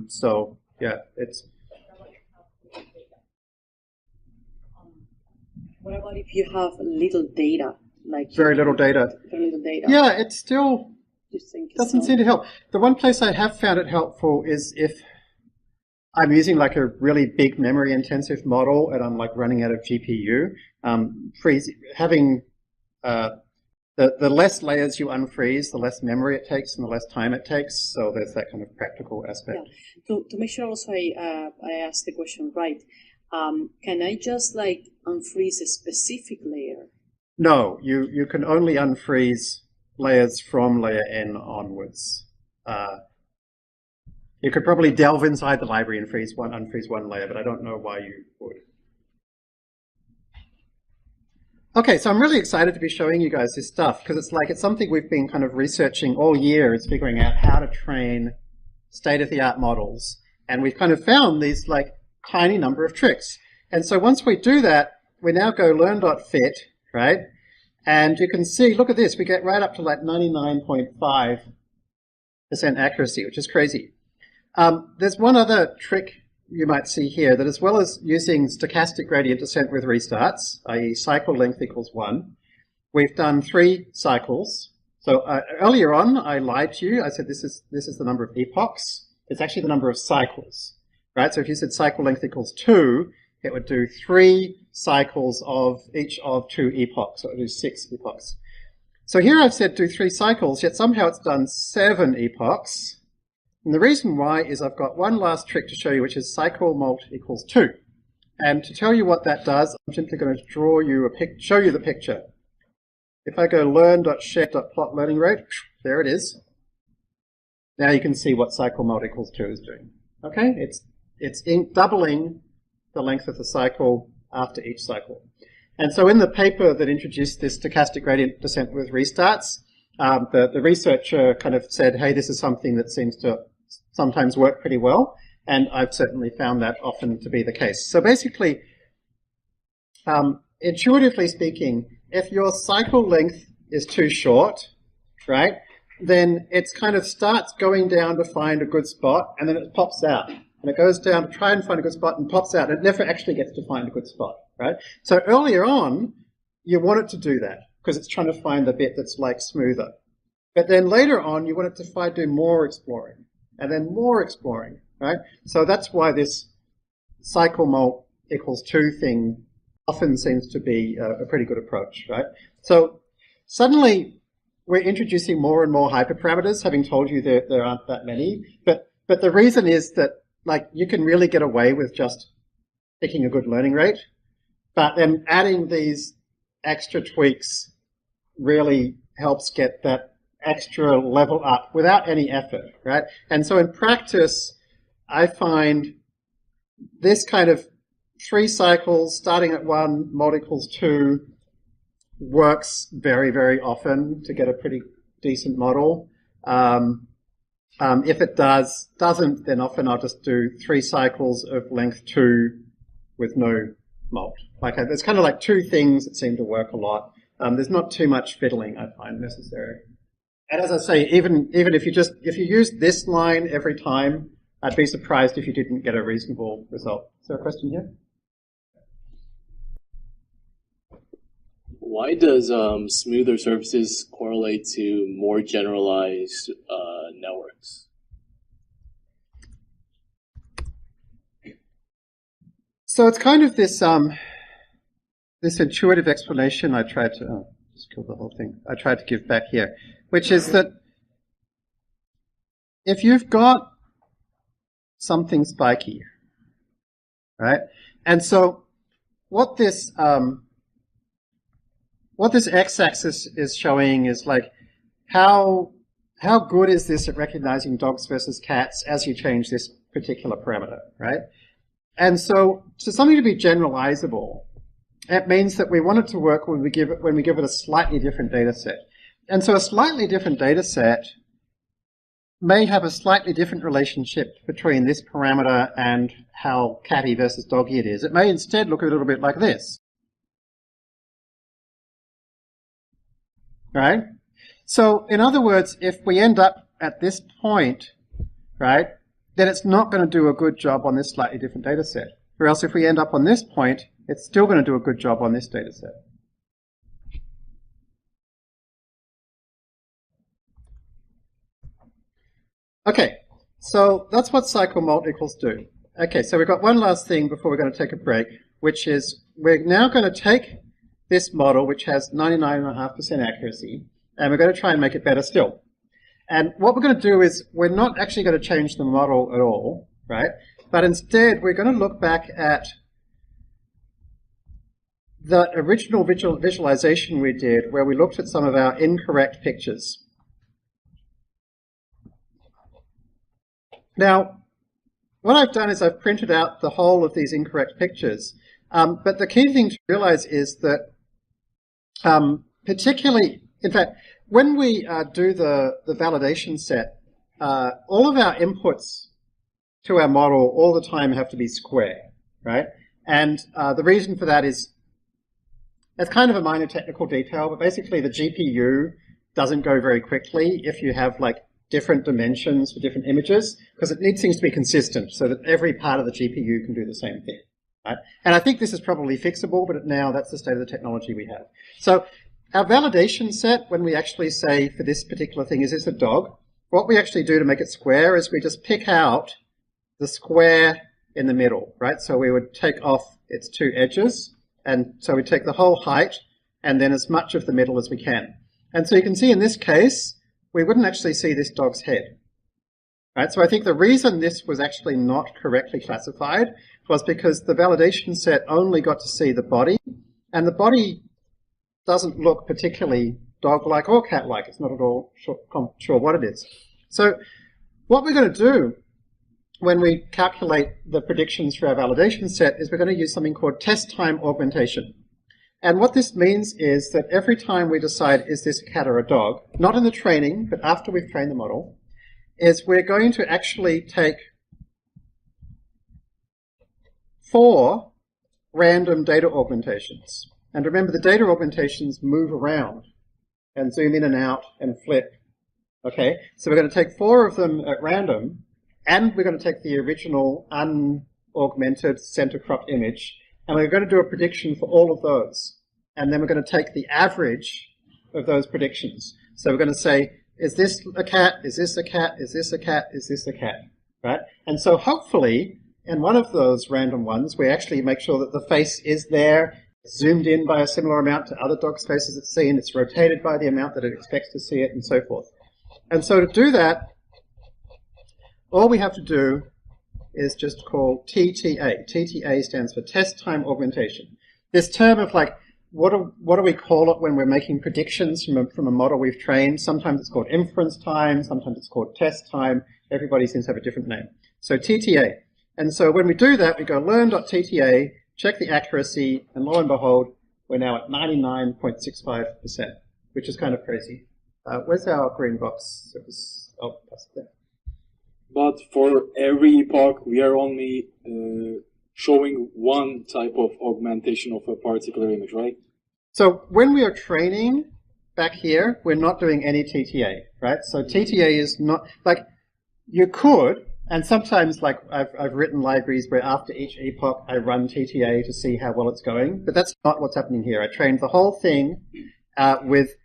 So yeah, it's. What about if you have little data, like very little data? Very little data. Yeah, it still doesn't seem to help. The one place I have found it helpful is if I'm using like a really big memory intensive model and I'm like running out of GPU. Having the less layers you unfreeze, the less memory it takes and the less time it takes. So there's that kind of practical aspect. Yeah. To make sure also I asked the question right, can I just like unfreeze a specific layer? No, you can only unfreeze layers from layer N onwards. You could probably delve inside the library and unfreeze one layer, but I don't know why you would. Okay, so I'm really excited to be showing you guys this stuff because it's something we've been kind of researching all year, is figuring out how to train state-of-the-art models. And we've kind of found these like tiny number of tricks. And so once we do that, we now go learn.fit, right? And you can see, look at this, we get right up to like 99.5% accuracy, which is crazy. There's one other trick you might see here, that as well as using stochastic gradient descent with restarts, i.e. cycle length equals 1, we've done 3 cycles. So earlier on, I lied to you. I said this is the number of epochs. It's actually the number of cycles, right? So if you said cycle length equals 2, it would do 3 cycles of each of 2 epochs. So it would do 6 epochs. So here I've said do 3 cycles, yet somehow it's done 7 epochs. And the reason why is I've got one last trick to show you, which is cycle molt equals 2. And to tell you what that does, I'm simply going to show you the picture. If I go learn.shape.plot learning rate, there it is. Now you can see what cycle molt equals 2 is doing. Okay, it's doubling the length of the cycle after each cycle. And so in the paper that introduced this stochastic gradient descent with restarts, the researcher kind of said, hey, this is something that seems to sometimes work pretty well, and I've certainly found that often to be the case. So basically, intuitively speaking, if your cycle length is too short, right, then it kind of starts going down to find a good spot, and then it pops out. And it goes down to try and find a good spot and pops out. It never actually gets to find a good spot, right? So earlier on, you want it to do that because it's trying to find the bit that's like smoother. But then later on, you want it to do more exploring and then more exploring, right? So that's why this cycle molt equals 2 thing often seems to be a pretty good approach, right? So suddenly we're introducing more and more hyperparameters, having told you there aren't that many. But the reason is that like you can really get away with just picking a good learning rate, but then adding these extra tweaks really helps get that extra level up without any effort, right? And so in practice, I find this kind of 3 cycles, starting at 1, mod equals 2, works very, very often to get a pretty decent model. If it doesn't, then often I'll just do 3 cycles of length 2 with no molt. Like there's kind of like 2 things that seem to work a lot. There's not too much fiddling I find necessary. And as I say, even if you use this line every time, I'd be surprised if you didn't get a reasonable result. Is there a question here? Why does smoother surfaces correlate to more generalized networks? So it's kind of this this intuitive explanation I tried to just kill the whole thing. I tried to give back here, which is that if you've got something spiky, right, and so what this x-axis is showing is like how good is this at recognizing dogs versus cats as you change this particular parameter, right? And so something to be generalizable, it means that we want it to work when we give it a slightly different data set. And so a slightly different data set may have a slightly different relationship between this parameter and how catty versus doggy it is. It may instead look a little bit like this. Right? So in other words, if we end up at this point, right, then it's not going to do a good job on this slightly different data set. Or else if we end up on this point, it's still going to do a good job on this data set. Okay, so that's what cycle molt equals do. Okay, so we've got one last thing before we're going to take a break, which is we're now going to take this model, which has 99.5% accuracy, and we're going to try and make it better still. And what we're going to do is we're not actually going to change the model at all, right? But instead, we're going to look back at the original visualization we did, where we looked at some of our incorrect pictures. Now, what I've done is I've printed out the whole of these incorrect pictures. But the key thing to realize is that particularly, in fact, when we do the validation set, all of our inputs to our model all the time have to be square, right? And the reason for that is, it's kind of a minor technical detail, but basically the GPU doesn't go very quickly if you have like different dimensions for different images, because it needs things to be consistent so that every part of the GPU can do the same thing. Right? And I think this is probably fixable, but now that's the state of the technology we have. So our validation set, when we actually say for this particular thing, is this a dog? What we actually do to make it square is we just pick out the square in the middle, right? So we would take off its 2 edges, and so we take the whole height and then as much of the middle as we can. And so you can see in this case, we wouldn't actually see this dog's head. Right? So I think the reason this was actually not correctly classified was because the validation set only got to see the body, and the body doesn't look particularly dog-like or cat-like. It's not at all sure what it is. So what we're going to do when we calculate the predictions for our validation set is we're going to use something called test time augmentation. And what this means is that every time we decide, is this a cat or a dog, not in the training, but after we've trained the model, is we're going to actually take 4 random data augmentations. And remember, the data augmentations move around and zoom in and out and flip. Okay, so we're going to take 4 of them at random, and we're going to take the original unaugmented center cropped image, and we're going to do a prediction for all of those. And then we're going to take the average of those predictions. So we're going to say, is this a cat? Is this a cat? Is this a cat? Is this a cat? Right? And so hopefully, in one of those random ones, we actually make sure that the face is there, zoomed in by a similar amount to other dogs' faces it's seen, it's rotated by the amount that it expects to see it, and so forth. And so to do that, all we have to do is just call TTA. TTA stands for test time augmentation. This term of like what do we call it when we're making predictions from a model we've trained? Sometimes it's called inference time, sometimes it's called test time. Everybody seems to have a different name. So TTA. And so when we do that, we go learn.tta, check the accuracy, and lo and behold, we're now at 99.65%, which is kind of crazy. Where's our green box? Oh, that's there. But for every epoch, we are only showing one type of augmentation of a particular image, right? So when we are training back here, we're not doing any TTA, right? So TTA is not, like, you could, and sometimes, like, I've written libraries where after each epoch I run TTA to see how well it's going, but that's not what's happening here. I trained the whole thing with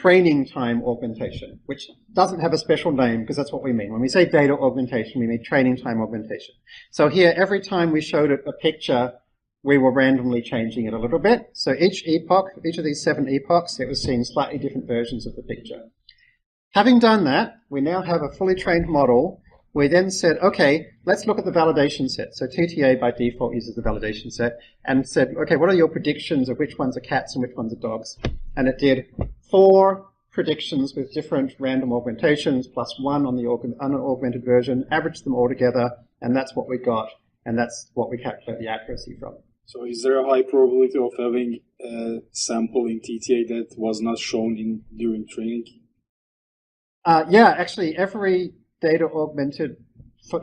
training time augmentation, which doesn't have a special name because that's what we mean. When we say data augmentation, we mean training time augmentation. So here, every time we showed it a picture, we were randomly changing it a little bit. So each epoch, each of these 7 epochs, it was seeing slightly different versions of the picture. Having done that, we now have a fully trained model. We then said, okay, let's look at the validation set. So TTA by default uses the validation set, and said, okay, what are your predictions of which ones are cats and which ones are dogs? And it did 4 predictions with different random augmentations plus 1 on the unaugmented version, averaged them all together, and that's what we got, and that's what we calculate the accuracy from. So is there a high probability of having a sample in TTA that was not shown during training? Yeah, actually, every data augmented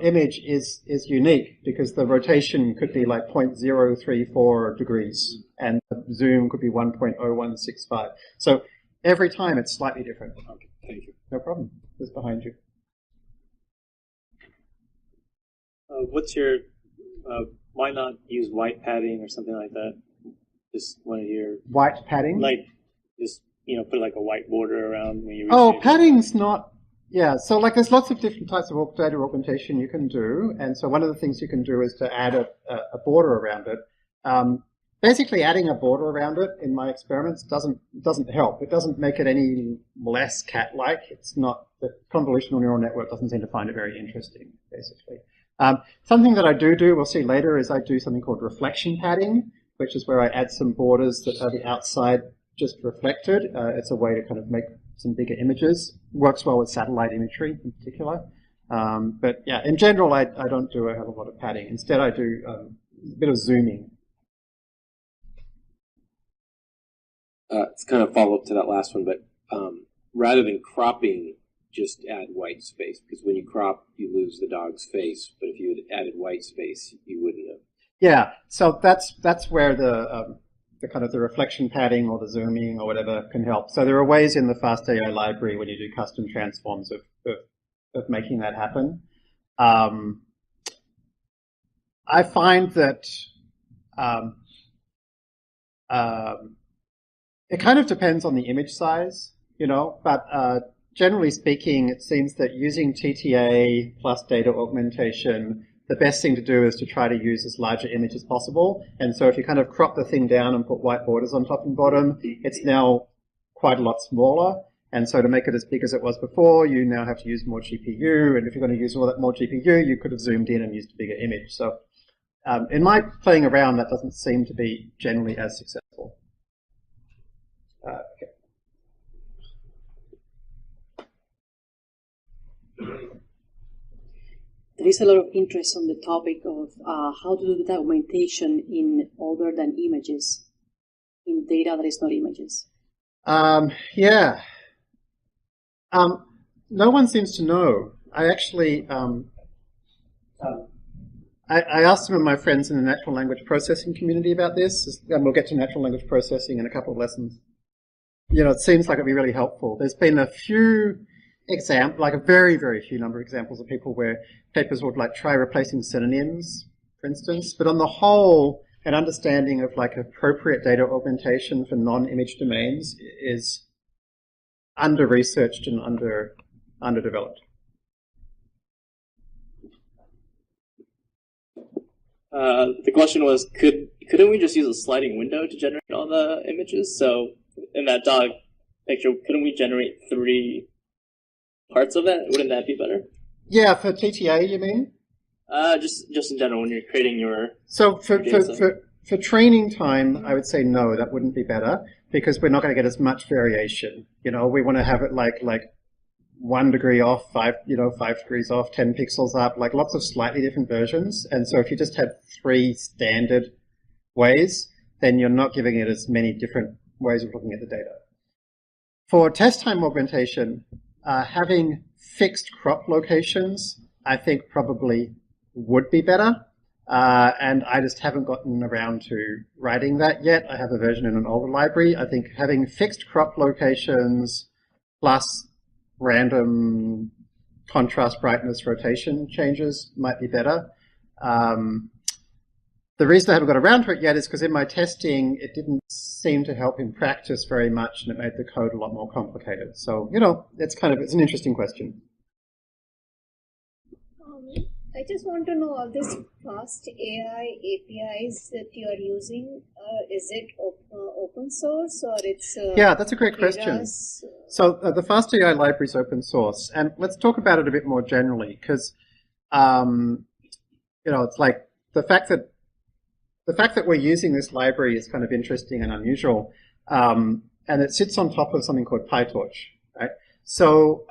image is unique because the rotation could be like 0.034 degrees and the zoom could be 1.0165. So every time it's slightly different. Okay, thank you. No problem. It's behind you. What's your, why not use white padding or something like that? Just one of your... White padding? Like, just, put like a white border around when you... Oh, padding's not... Yeah, so like there's lots of different types of data augmentation you can do, and so one of the things you can do is to add a border around it. Basically, adding a border around it in my experiments doesn't help. It doesn't make it any less cat-like. It's not, the convolutional neural network doesn't seem to find it very interesting, basically. Something that I do, we'll see later, is I do something called reflection padding, which is where I add some borders that are the outside just reflected. It's a way to kind of make some bigger images. Works well with satellite imagery in particular. But yeah, in general, I don't do a hell of a lot of padding. Instead, I do a bit of zooming. It's kind of follow-up to that last one, but rather than cropping, just add white space, because when you crop, you lose the dog's face, but if you had added white space, you wouldn't have. Yeah, so that's where the kind of the reflection padding or the zooming or whatever can help. So there are ways in the FastAI library when you do custom transforms of making that happen. I find that it kind of depends on the image size, but generally speaking, it seems that using TTA plus data augmentation, the best thing to do is to try to use as large an image as possible. And so if you kind of crop the thing down and put white borders on top and bottom, it's now quite a lot smaller. And so to make it as big as it was before, you now have to use more GPU. And if you're going to use all that more GPU, you could have zoomed in and used a bigger image. So in my playing around, that doesn't seem to be generally as successful. Okay. There is a lot of interest on the topic of how to do the augmentation in other than images, in data that is not images. Yeah. No one seems to know. I actually, I asked some of my friends in the natural language processing community about this, and we'll get to natural language processing in a couple of lessons. It seems like it'd be really helpful. There's been a few examples, like a very, very few number of examples of people where papers would like try replacing synonyms, for instance. But on the whole, an understanding of like appropriate data augmentation for non-image domains is under-researched and underdeveloped. The question was, couldn't we just use a sliding window to generate all the images? So in that dog picture, couldn't we generate 3 parts of that? Wouldn't that be better? Yeah, for TTA, you mean? Just in general, when you're creating your... So for for training time, I would say no, that wouldn't be better because we're not going to get as much variation. You know, we want to have it like 1 degree off, 5 degrees off, 10 pixels up, like lots of slightly different versions. And so if you just have 3 standard ways, then you're not giving it as many different ways of looking at the data. For test time augmentation, having fixed crop locations, I think probably would be better. And I just haven't gotten around to writing that yet. I have a version in an older library. I think having fixed crop locations plus random contrast, brightness, rotation changes might be better. The reason I haven't got around to it yet is because in my testing, it didn't seem to help in practice very much, and it made the code a lot more complicated. So, you know, it's an interesting question. I just want to know all these fast AI APIs that you are using. Is it open source or it's? Yeah, that's a great question. So the Fast AI library is open source, and let's talk about it a bit more generally, because you know, it's like the fact that we're using this library is kind of interesting and unusual, and it sits on top of something called PyTorch, right? So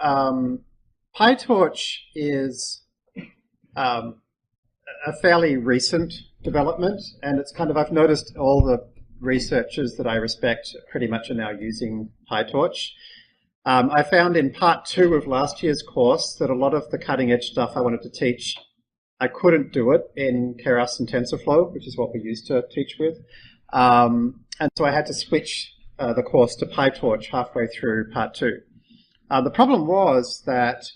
PyTorch is a fairly recent development, and it's kind of, I've noticed all the researchers that I respect pretty much are now using PyTorch. I found in part 2 of last year's course that a lot of the cutting edge stuff I wanted to teach, I couldn't do it in Keras and TensorFlow, which is what we used to teach with. And so I had to switch the course to PyTorch halfway through part 2. The problem was that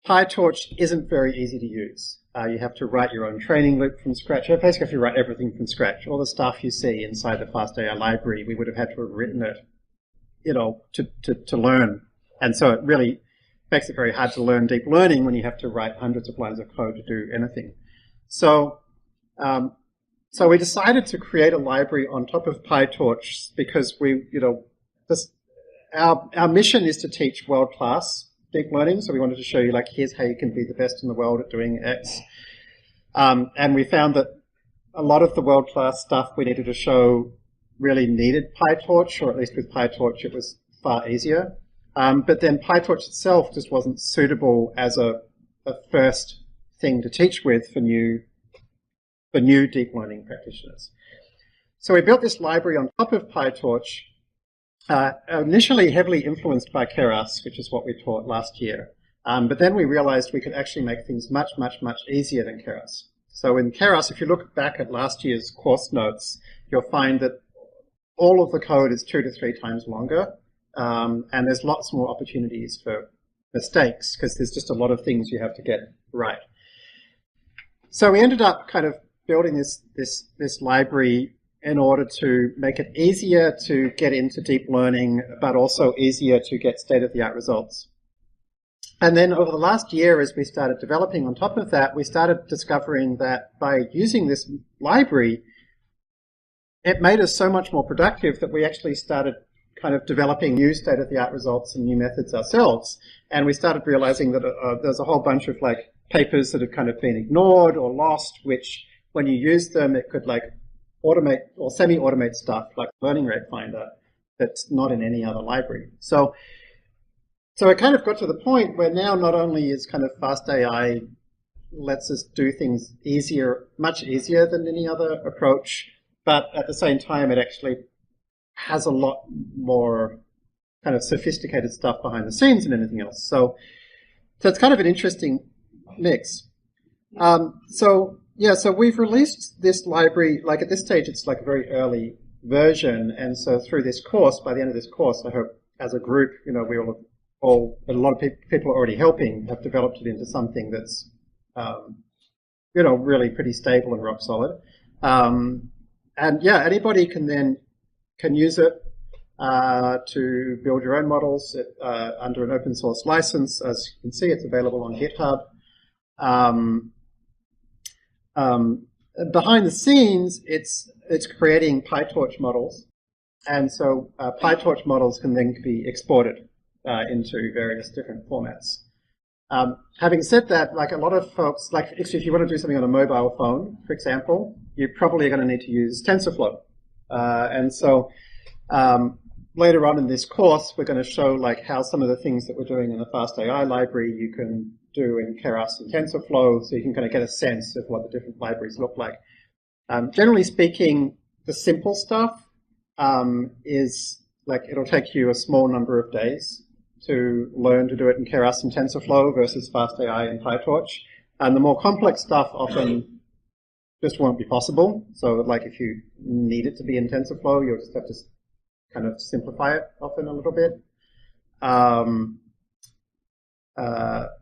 PyTorch isn't very easy to use. You have to write your own training loop from scratch. You basically have to write everything from scratch. All the stuff you see inside the FastAI library, we would have had to have written it, you know, to learn. And so it really makes it very hard to learn deep learning when you have to write hundreds of lines of code to do anything. So, so we decided to create a library on top of PyTorch because we, you know, our mission is to teach world-class deep learning. So we wanted to show you, like, here's how you can be the best in the world at doing X. And we found that a lot of the world-class stuff we needed to show really needed PyTorch, or at least with PyTorch it was far easier. But then PyTorch itself just wasn't suitable as a first thing to teach with for new deep learning practitioners. So we built this library on top of PyTorch, initially heavily influenced by Keras, which is what we taught last year. But then we realized we could actually make things much, much, much easier than Keras. So in Keras, if you look back at last year's course notes, you'll find that all of the code is 2 to 3 times longer. And there's lots more opportunities for mistakes because there's just a lot of things you have to get right. So we ended up kind of building this library in order to make it easier to get into deep learning, but also easier to get state-of-the-art results. And then over the last year, as we started developing on top of that, we started discovering that by using this library, it made us so much more productive that we actually started kind of developing new state-of-the-art results and new methods ourselves. And we started realizing that there's a whole bunch of like papers that have kind of been ignored or lost, which when you use them, it could like automate or semi-automate stuff like learning rate finder that's not in any other library. So it kind of got to the point where now not only is kind of FastAI lets us do things easier, much easier than any other approach, but at the same time it actually has a lot more kind of sophisticated stuff behind the scenes than anything else. So it's kind of an interesting mix. So we've released this library, like at this stage it's like a very early version, and so through this course, by the end of this course, I hope as a group, you know, we all a lot of people are already helping, have developed it into something that's, you know, really pretty stable and rock solid. And yeah, anybody can use it to build your own models under an open source license. As you can see, it's available on GitHub. Behind the scenes, it's creating PyTorch models, and so PyTorch models can then be exported into various different formats. Having said that, like a lot of folks, like if you want to do something on a mobile phone, for example, you're probably going to need to use TensorFlow. And so later on in this course, we're going to show like how some of the things that we're doing in the FastAI library you can do in Keras and TensorFlow, so you can kind of get a sense of what the different libraries look like. Generally speaking, the simple stuff is like it'll take you a small number of days to learn to do it in Keras and TensorFlow versus FastAI and PyTorch. And the more complex stuff often just won't be possible. So like if you need it to be in TensorFlow, you'll just have to kind of simplify it often a little bit.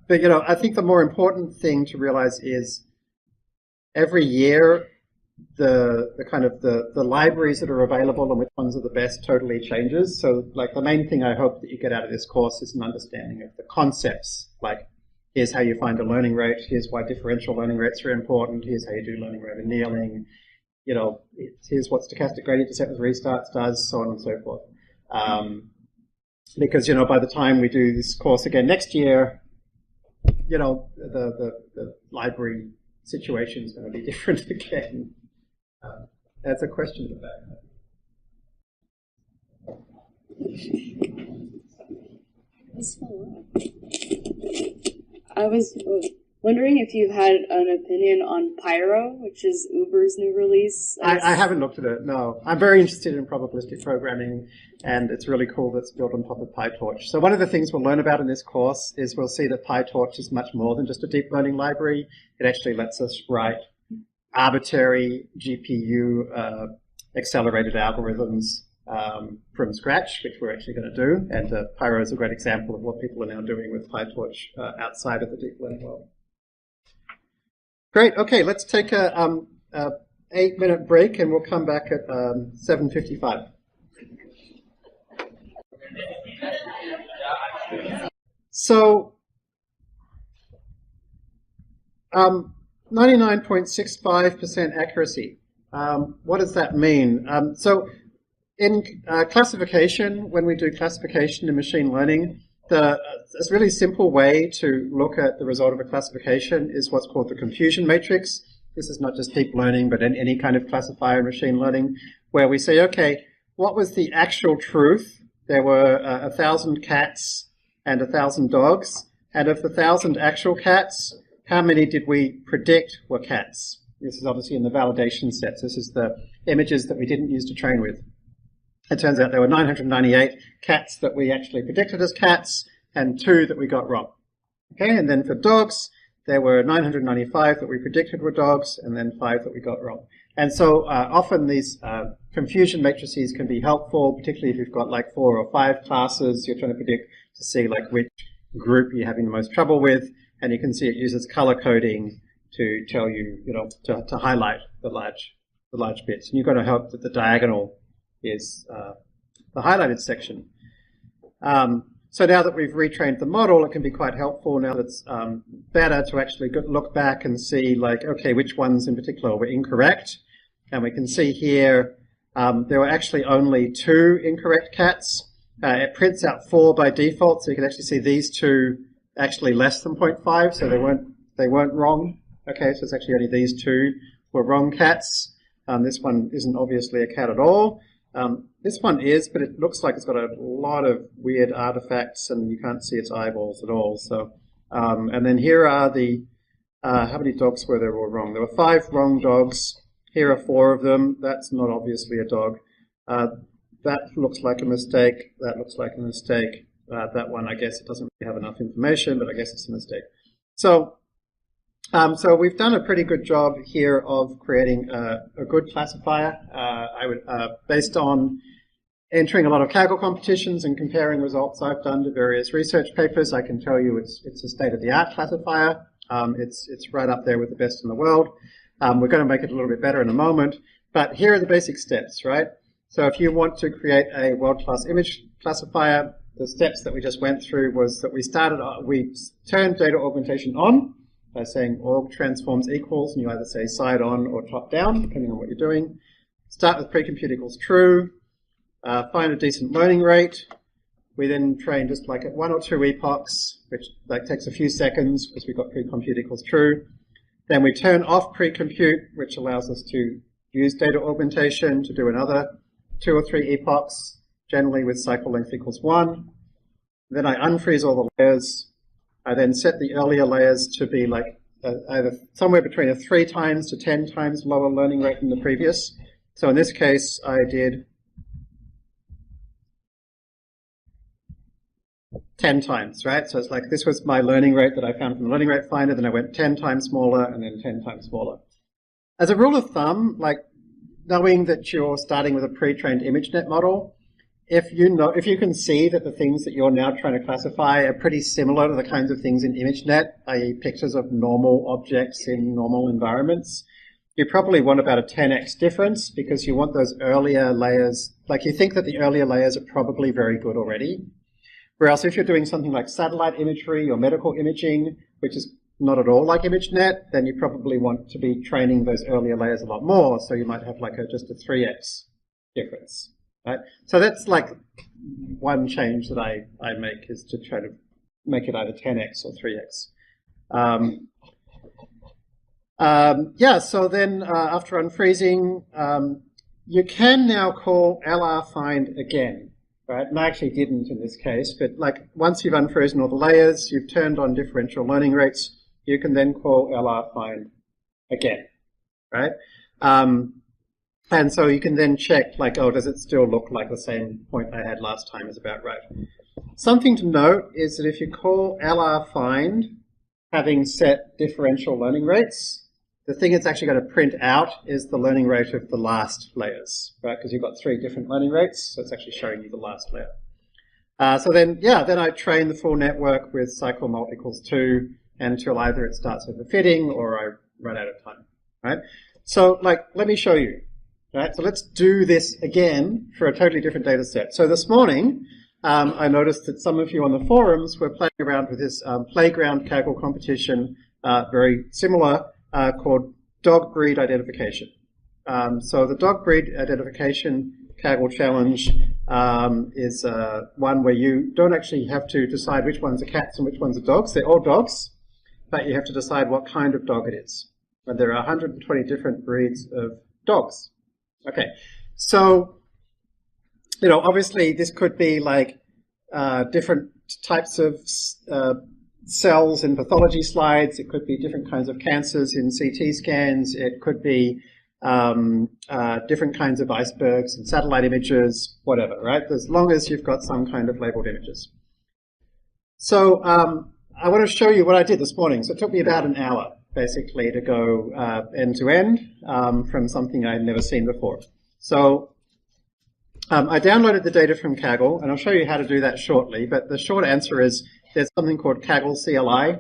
But you know, I think the more important thing to realize is every year the kind of the libraries that are available and which ones are the best totally changes. So like the main thing I hope that you get out of this course is an understanding of the concepts. Like here's how you find a learning rate, here's why differential learning rates are important, here's how you do learning rate annealing, you know, here's what stochastic gradient descent with restarts does, so on and so forth. Because, you know, by the time we do this course again next year, you know, the library situation is going to be different again. That's a question to I was wondering if you had an opinion on Pyro, which is Uber's new release. I haven't looked at it, no. I'm very interested in probabilistic programming, and it's really cool that it's built on top of PyTorch. So one of the things we'll learn about in this course is we'll see that PyTorch is much more than just a deep learning library. It actually lets us write arbitrary GPU accelerated algorithms from scratch, which we're actually going to do. And Pyro is a great example of what people are now doing with PyTorch outside of the deep learning world. Great. Okay, let's take a 8-minute break, and we'll come back at 7:55. So 99.65% accuracy. What does that mean? So in classification, when we do classification in machine learning, a really simple way to look at the result of a classification is what's called the confusion matrix. This is not just deep learning, but in any kind of classifier in machine learning, where we say, okay, what was the actual truth? There were 1,000 cats and 1,000 dogs, and of the 1,000 actual cats, how many did we predict were cats? This is obviously in the validation sets. This is the images that we didn't use to train with. It turns out there were 998 cats that we actually predicted as cats and 2 that we got wrong. Okay, and then for dogs, there were 995 that we predicted were dogs and then 5 that we got wrong. And so often these confusion matrices can be helpful, particularly if you've got like 4 or 5 classes you're trying to predict to see like which group you're having the most trouble with. And you can see it uses color coding to tell you, you know, to highlight the large bits. And you've got to hope that the diagonal is the highlighted section. So now that we've retrained the model, it can be quite helpful now that it's better to actually look back and see, like, okay, which ones in particular were incorrect. And we can see here there were actually only 2 incorrect cats. It prints out 4 by default, so you can actually see these 2 actually less than 0.5, so they weren't wrong. Okay, so it's actually only these 2 were wrong cats. This one isn't obviously a cat at all. This one is, but it looks like it's got a lot of weird artifacts and you can't see its eyeballs at all. So, and then here are the, how many dogs were there all wrong? There were 5 wrong dogs. Here are 4 of them. That's not obviously a dog. That looks like a mistake. That looks like a mistake. That one, I guess it doesn't really have enough information, but I guess it's a mistake. So, so we've done a pretty good job here of creating a good classifier. Based on entering a lot of Kaggle competitions and comparing results I've done to various research papers, I can tell you it's a state-of-the-art classifier. It's right up there with the best in the world. We're going to make it a little bit better in a moment, but here are the basic steps, right? So if you want to create a world-class image classifier, the steps that we just went through was that we turned data augmentation on by saying org transforms equals, and you either say side on or top down, depending on what you're doing. Start with precompute equals true. Find a decent learning rate. We then train just like at 1 or 2 epochs, which like takes a few seconds because we've got precompute equals true. Then we turn off precompute, which allows us to use data augmentation to do another 2 or 3 epochs, generally with cycle length equals 1. Then I unfreeze all the layers. I then set the earlier layers to be like either somewhere between a 3 times to 10 times lower learning rate than the previous. So in this case, I did 10 times, right? So it's like this was my learning rate that I found from the learning rate finder, then I went 10 times smaller and then 10 times smaller. As a rule of thumb, like knowing that you're starting with a pre-trained ImageNet model, if you can see that the things that you're now trying to classify are pretty similar to the kinds of things in ImageNet, i.e. pictures of normal objects in normal environments, you probably want about a 10x difference because you want those earlier layers, like you think that the earlier layers are probably very good already. Whereas if you're doing something like satellite imagery or medical imaging, which is not at all like ImageNet, then you probably want to be training those earlier layers a lot more, so you might have like just a 3x difference, right? So that's like one change that I make, is to try to make it either 10x or 3x. Yeah, so then after unfreezing, you can now call LRFind again. Right, and I actually didn't in this case, but like once you've unfrozen all the layers, you've turned on differential learning rates, you can then call LRFind again, right? And so you can then check like, oh, does it still look like the same point I had last time is about right? Something to note is that if you call LRFind having set differential learning rates, the thing it's actually going to print out is the learning rate of the last layers, right? Because you've got 3 different learning rates, so it's actually showing you the last layer. So then, yeah, then I train the full network with cycle mult equals 2 until either it starts overfitting or I run out of time, right? So, like, let me show you, right? So let's do this again for a totally different data set. So this morning, I noticed that some of you on the forums were playing around with this playground Kaggle competition, very similar, called dog breed identification. So the dog breed identification Kaggle challenge is one where you don't actually have to decide which ones are cats and which ones are dogs. They're all dogs, but you have to decide what kind of dog it is. And there are 120 different breeds of dogs. Okay, so, you know, obviously this could be like different types of cells in pathology slides. It could be different kinds of cancers in CT scans. It could be different kinds of icebergs and satellite images, whatever, right? As long as you've got some kind of labeled images. So I want to show you what I did this morning. So it took me about an hour, basically, to go end to end from something I'd never seen before. So I downloaded the data from Kaggle, and I'll show you how to do that shortly. But the short answer is there's something called Kaggle CLI,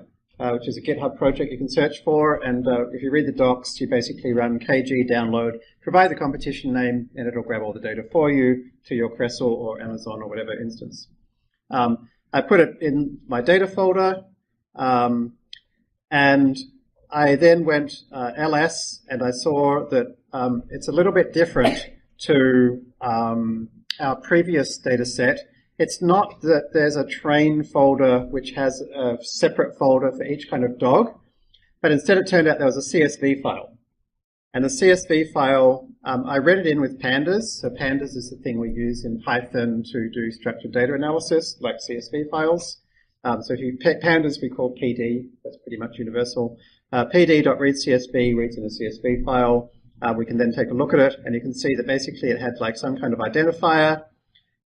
which is a GitHub project you can search for. And if you read the docs, you basically run kg download, provide the competition name, and it'll grab all the data for you to your Cressel or Amazon or whatever instance. I put it in my data folder, and I then went ls, and I saw that it's a little bit different to our previous data set. It's not that there's a train folder which has a separate folder for each kind of dog, but instead it turned out there was a CSV file. And the CSV file, I read it in with pandas. So pandas is the thing we use in Python to do structured data analysis, like CSV files. So if you pandas, we call PD. That's pretty much universal. PD.readCSV reads in a CSV file. We can then take a look at it, and you can see that basically it had like some kind of identifier,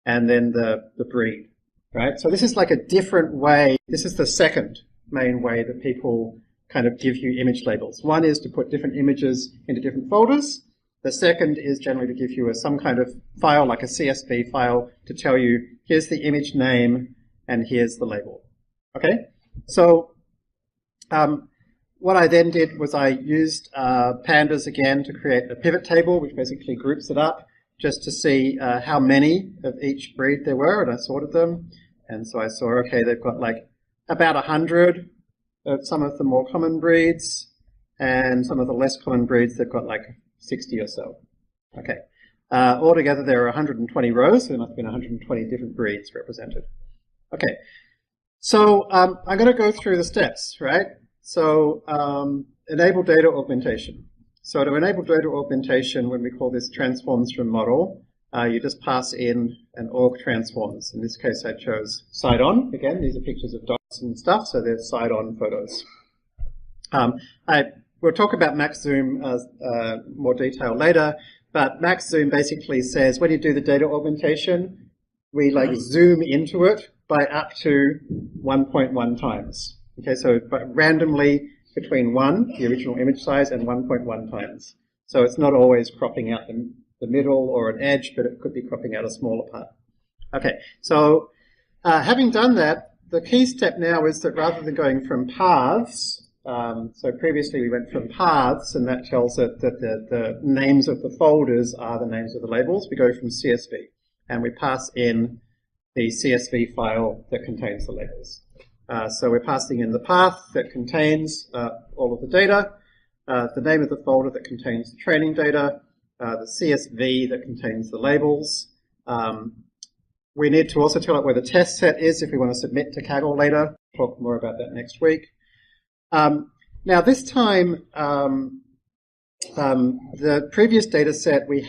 and then the breed, right? So this is like a different way. This is the second main way that people kind of give you image labels. One is to put different images into different folders. The second is generally to give you some kind of file, like a CSV file, to tell you, here's the image name and here's the label. Okay? So what I then did was I used pandas again to create a pivot table, which basically groups it up, just to see how many of each breed there were, and I sorted them. And so I saw, okay, they've got like about 100 of some of the more common breeds, and some of the less common breeds, they've got like 60 or so. Okay. Altogether, there are 120 rows, so there must have been 120 different breeds represented. Okay. So I'm going to go through the steps, right? So enable data augmentation. So to enable data augmentation, when we call this transforms from model, you just pass in an org transforms. In this case, I chose side on. Again, these are pictures of dogs and stuff, so they're side on photos. We'll talk about max zoom more detail later, but max zoom basically says when you do the data augmentation, we like zoom into it by up to 1.1 times. Okay, so randomly between 1, the original image size, and 1.1 times. So it's not always cropping out the middle or an edge, but it could be cropping out a smaller part. Okay, so having done that, the key step now is that rather than going from paths, so previously we went from paths, and that tells it that the names of the folders are the names of the labels. We go from CSV, and we pass in the CSV file that contains the labels. So we're passing in the path that contains all of the data, the name of the folder that contains the training data, the CSV that contains the labels. We need to also tell it where the test set is if we want to submit to Kaggle later. We'll talk more about that next week. Now this time, the previous data set I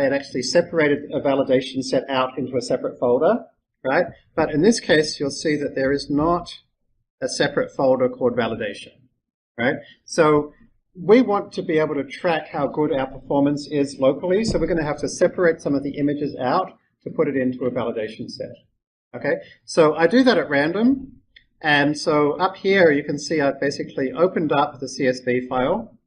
had actually separated a validation set out into a separate folder, right? But in this case, you'll see that there is not a separate folder called validation, right? So we want to be able to track how good our performance is locally, so we're going to have to separate some of the images out to put it into a validation set, okay? So I do that at random, and so up here you can see I've basically opened up the CSV file,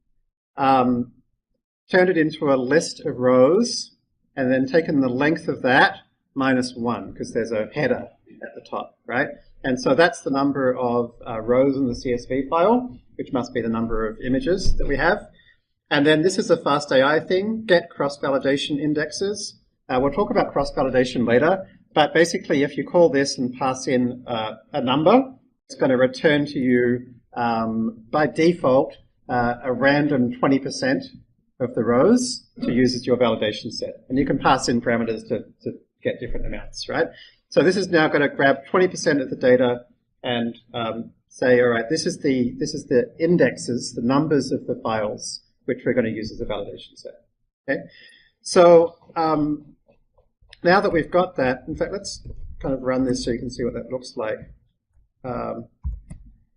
turned it into a list of rows, and then taken the length of that minus 1, because there's a header at the top, right? And so that's the number of rows in the CSV file, which must be the number of images that we have. And then this is a FastAI thing, get cross-validation indexes. We'll talk about cross-validation later, but basically if you call this and pass in a number, it's going to return to you, by default, a random 20% of the rows to use as your validation set. And you can pass in parameters to get different amounts, right? So this is now going to grab 20% of the data and say, all right, this is the indexes, the numbers of the files, which we're going to use as a validation set. Okay, so now that we've got that, in fact, let's kind of run this so you can see what that looks like.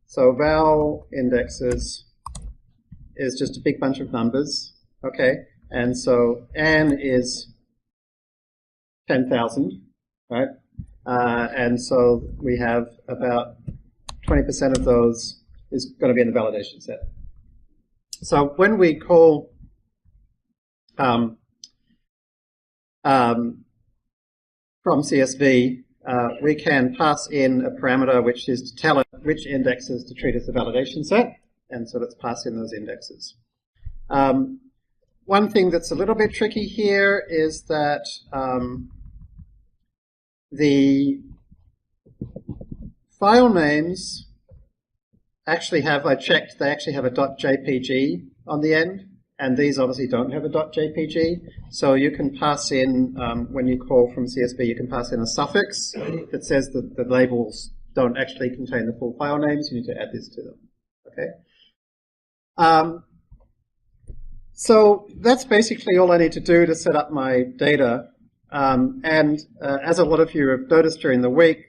So val indexes is just a big bunch of numbers, okay, and so n is 10,000, right? And so we have about 20% of those is going to be in the validation set. So when we call from CSV, we can pass in a parameter which is to tell it which indexes to treat as the validation set, and so let's pass in those indexes. One thing that's a little bit tricky here is that the file names actually have, I checked, they actually have a .jpg on the end, and these obviously don't have a .jpg. So you can pass in, when you call from CSV, you can pass in a suffix that says that the labels don't actually contain the full file names. You need to add this to them, okay? So that's basically all I need to do to set up my data. As a lot of you have noticed during the week,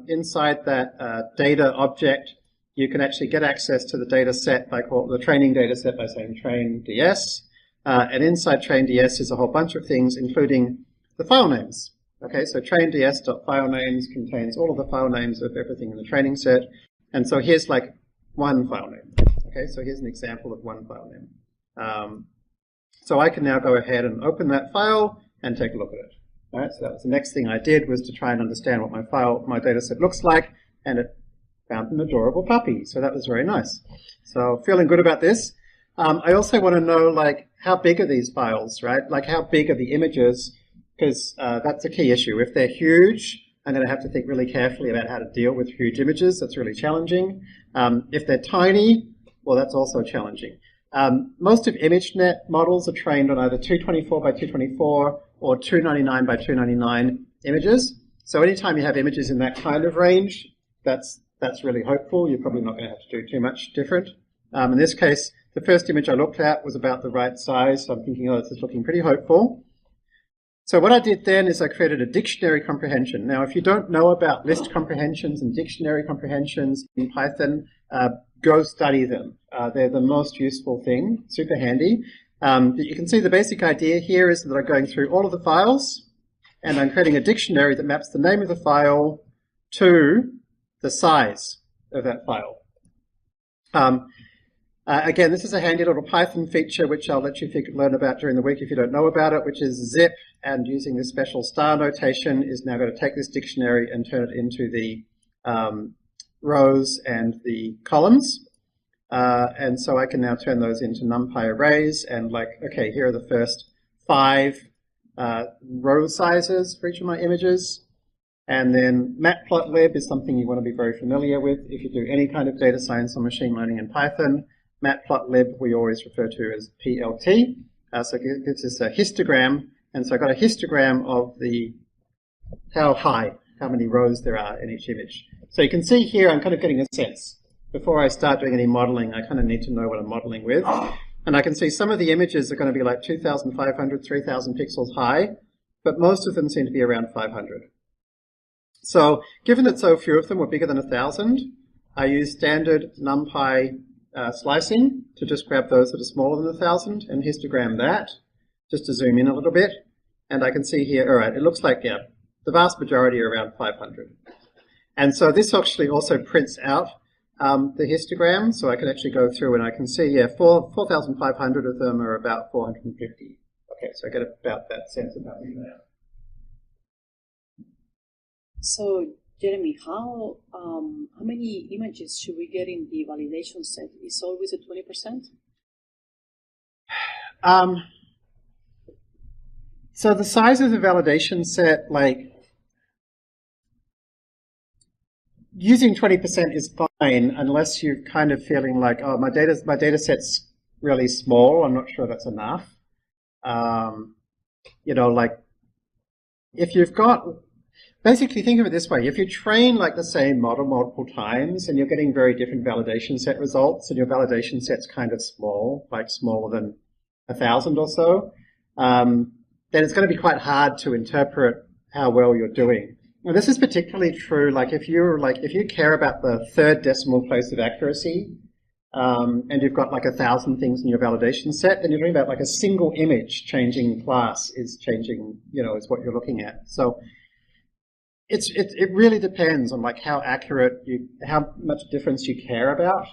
inside that data object, you can actually get access to the data set by the training data set by saying train ds. And inside train ds is a whole bunch of things, including the file names. Okay, so train ds.filenames contains all of the file names of everything in the training set. And so here's like one file name. Okay, so here's an example of one file name. So I can now go ahead and open that file and take a look at it. All right, so that was the next thing I did, was to try and understand what my data set looks like, and it found an adorable puppy. So that was very nice. So feeling good about this. I also want to know, like, how big are these files, right? Like, how big are the images? Because that's a key issue. If they're huge, I'm going to have to think really carefully about how to deal with huge images. That's really challenging. If they're tiny, well, that's also challenging. Most of ImageNet models are trained on either 224 by 224 or 299 by 299 images. So anytime you have images in that kind of range, that's really hopeful. You're probably not going to have to do too much different. In this case, The first image I looked at was about the right size, so I'm thinking, oh, this is looking pretty hopeful. So what I did then is I created a dictionary comprehension. Now, if you don't know about list comprehensions and dictionary comprehensions in Python, go study them. They're the most useful thing, super handy. But you can see the basic idea here is that I'm going through all of the files, and I'm creating a dictionary that maps the name of the file to the size of that file. Again, this is a handy little Python feature which I'll let you learn about during the week if you don't know about it, which is zip, and using this special star notation is now going to take this dictionary and turn it into the rows and the columns. And so I can now turn those into NumPy arrays and like, okay, here are the first 5 row sizes for each of my images. And then matplotlib is something you want to be very familiar with if you do any kind of data science or machine learning in Python. Matplotlib we always refer to as PLT. So it gives us a histogram. And so I've got a histogram of how many rows there are in each image. So you can see here I'm kind of getting a sense. Before I start doing any modeling, I kind of need to know what I'm modeling with. And I can see some of the images are going to be like 2,500, 3,000 pixels high, but most of them seem to be around 500. So given that so few of them were bigger than 1,000, I use standard NumPy slicing to just grab those that are smaller than 1,000 and histogram that, just to zoom in a little bit. And I can see here, all right, it looks like, yeah, the vast majority are around 500. And so this actually also prints out the histogram, so I can actually go through and I can see, yeah, 4,500 of them are about 450. Okay, so I get about that sense of how many they are. So, Jeremy, how many images should we get in the validation set? Is always at 20%? So the size of the validation set, like, using 20% is fine unless you're kind of feeling like, oh, my data set's really small. I'm not sure that's enough. You know, like, if you've got, basically think of it this way. If you train like the same model multiple times and you're getting very different validation set results and your validation set's kind of small, like smaller than 1,000 or so, then it's going to be quite hard to interpret how well you're doing. Now, this is particularly true, like if you care about the third decimal place of accuracy, and you've got like 1,000 things in your validation set, then you're talking about like a single image changing class is changing, you know, is what you're looking at. So it really depends on like how accurate how much difference you care about.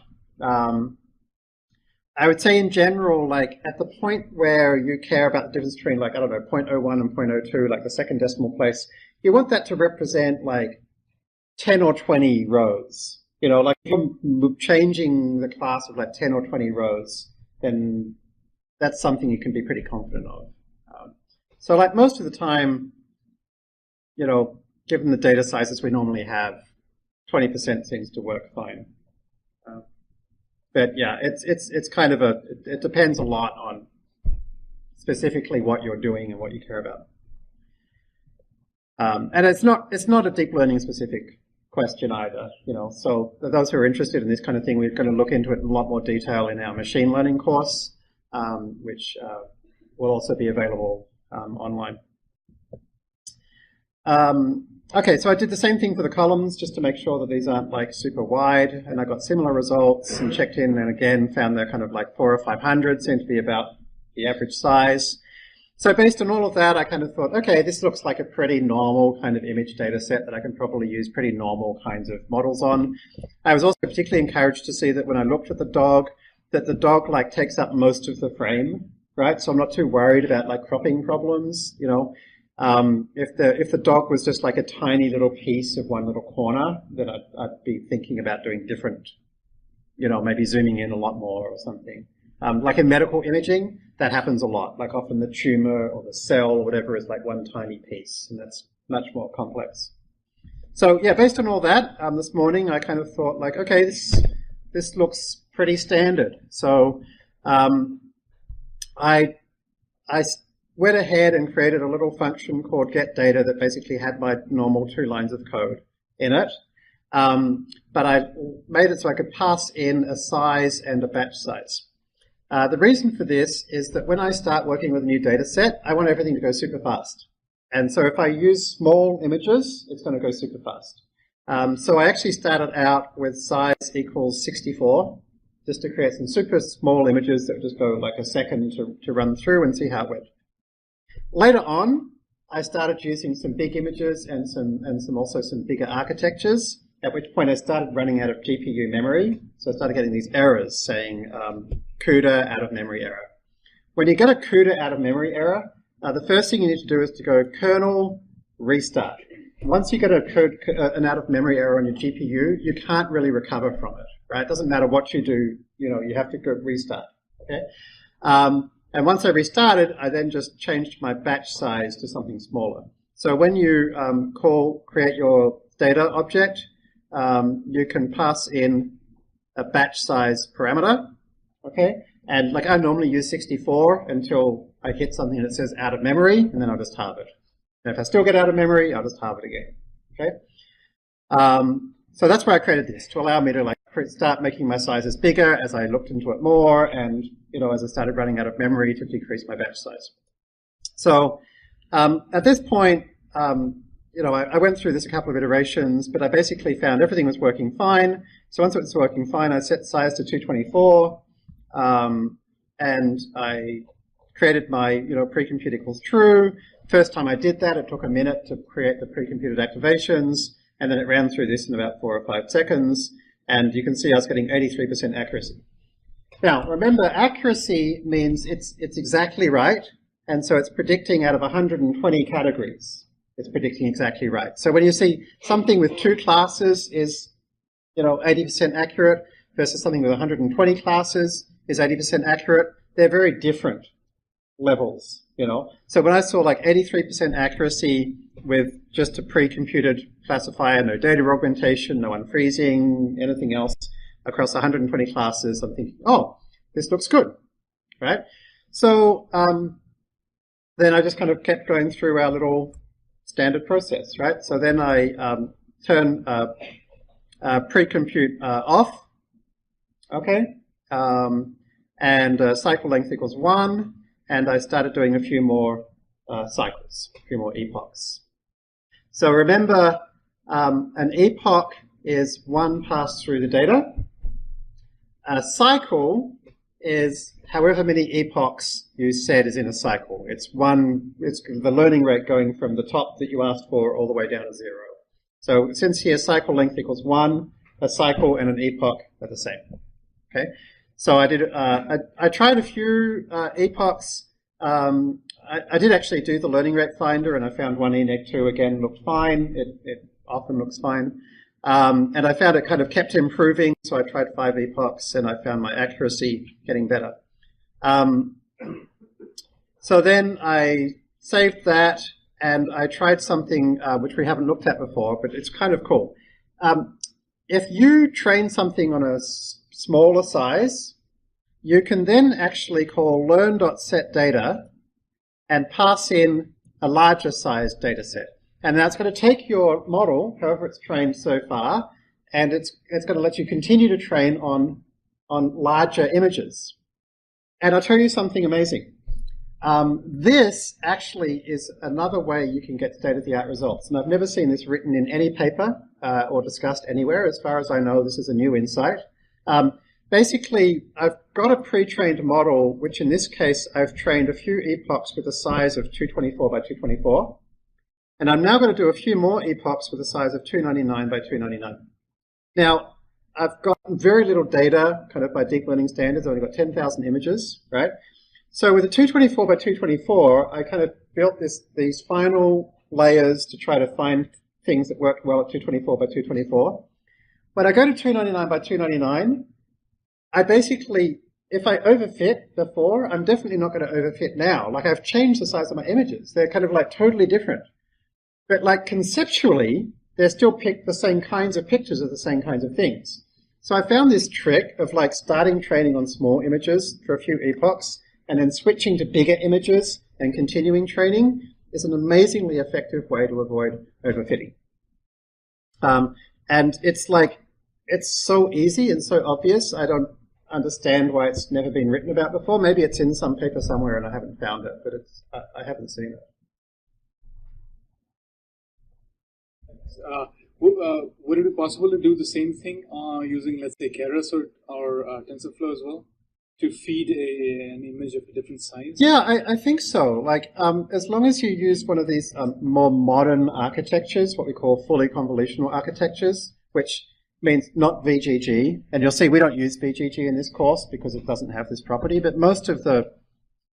I would say in general, like at the point where you care about the difference between like, I don't know, 0.01 and 0.02, like the second decimal place, you want that to represent like 10 or 20 rows. You know, like if you're changing the class of like 10 or 20 rows, then that's something you can be pretty confident of. So like most of the time, you know, given the data sizes we normally have, 20% seems to work fine. But yeah, it's kind of it depends a lot on specifically what you're doing and what you care about. And it's not a deep learning specific question either, you know. So for those who are interested in this kind of thing, we're going to look into it in a lot more detail in our machine learning course, which will also be available online. Okay, so I did the same thing for the columns just to make sure that these aren't like super wide, and I got similar results and checked in and again found they're kind of like 400 or 500, seem to be about the average size. So based on all of that, I kind of thought, okay, this looks like a pretty normal kind of image data set that I can probably use pretty normal kinds of models on. I was also particularly encouraged to see that when I looked at the dog, that the dog like takes up most of the frame, right? So I'm not too worried about like cropping problems, you know. If the dog was just like a tiny little piece of one little corner, then I'd be thinking about doing different, you know, maybe zooming in a lot more or something. Like in medical imaging, that happens a lot. Like often the tumor or the cell or whatever is like one tiny piece, and that's much more complex. So yeah, based on all that, this morning I kind of thought like, okay, this looks pretty standard. So I went ahead and created a little function called getData that basically had my normal 2 lines of code in it. But I made it so I could pass in a size and a batch size. The reason for this is that when I start working with a new data set, I want everything to go super fast. And so if I use small images, it's going to go super fast. So I actually started out with size equals 64, just to create some super small images that would just go like a second to run through and see how it went. Later on, I started using some big images and also some bigger architectures, at which point I started running out of GPU memory. So I started getting these errors saying CUDA out of memory error. When you get a CUDA out of memory error, the first thing you need to do is to go kernel restart. Once you get an out of memory error on your GPU, you can't really recover from it, right? It doesn't matter what you do, you have to go restart, okay? And once I restarted, I then just changed my batch size to something smaller. So when you create your data object, you can pass in a batch size parameter, okay? And like I normally use 64 until I hit something that says out of memory, and then I'll just halve it. And if I still get out of memory, I'll just halve it again, okay? So that's why I created this, to allow me to like start making my sizes bigger as I looked into it more, and as I started running out of memory, to decrease my batch size. So at this point, I went through this a couple of iterations, but I basically found everything was working fine. So once it was working fine, I set size to 224, and I created my pre-compute equals true. First time I did that, it took a minute to create the pre-computed activations, and then it ran through this in about 4 or 5 seconds, and you can see I was getting 83% accuracy. Now, remember, accuracy means it's exactly right, and so it's predicting out of 120 categories. It's predicting exactly right. So when you see something with 2 classes is 80% accurate versus something with 120 classes is 80% accurate, they're very different levels, So when I saw like 83% accuracy with just a pre-computed classifier, no data augmentation, no unfreezing, anything else across 120 classes, I'm thinking, oh, this looks good, right? So then I just kind of kept going through our little standard process, right? So then I turn pre-compute off, okay? And cycle length equals 1. And I started doing a few more cycles, a few more epochs. So remember, an epoch is one pass through the data. A cycle is however many epochs you said is in a cycle. It's the learning rate going from the top that you asked for all the way down to 0. So since here cycle length equals 1, a cycle and an epoch are the same. Okay. So I did. I tried a few epochs. I did actually do the learning rate finder, and I found 1E neg 2 again looked fine. It often looks fine, and I found it kind of kept improving. So I tried 5 epochs, and I found my accuracy getting better. So then I saved that, and I tried something which we haven't looked at before, but it's kind of cool. If you train something on a smaller size, you can then actually call learn.setData and pass in a larger size data set. And that's going to take your model, however it's trained so far, and it's going to let you continue to train on larger images. And I'll tell you something amazing. This actually is another way you can get state-of-the-art results. And I've never seen this written in any paper or discussed anywhere. As far as I know, this is a new insight. Basically, I've got a pre-trained model, which in this case, I've trained a few epochs with a size of 224 by 224. And I'm now going to do a few more epochs with a size of 299 by 299. Now, I've got very little data, kind of by deep learning standards. I've only got 10,000 images, right? So with a 224 by 224, I kind of built these final layers to try to find things that worked well at 224 by 224. When I go to 299 by 299, I basically, if I overfit before, I'm definitely not going to overfit now. Like I've changed the size of my images. They're kind of like totally different. But like conceptually, they're still the same kinds of pictures of the same kinds of things. So I found this trick of like starting training on small images for a few epochs and then switching to bigger images and continuing training is an amazingly effective way to avoid overfitting. And it's like, it's so easy and so obvious. understand why it's never been written about before. Maybe it's in some paper somewhere and I haven't found it, but I haven't seen it. Would it be possible to do the same thing using, let's say, Keras or TensorFlow as well, to feed an image of a different size? Yeah, I think so. Like, as long as you use one of these more modern architectures, what we call fully convolutional architectures, which means not VGG, and you'll see we don't use VGG in this course because it doesn't have this property, but most of the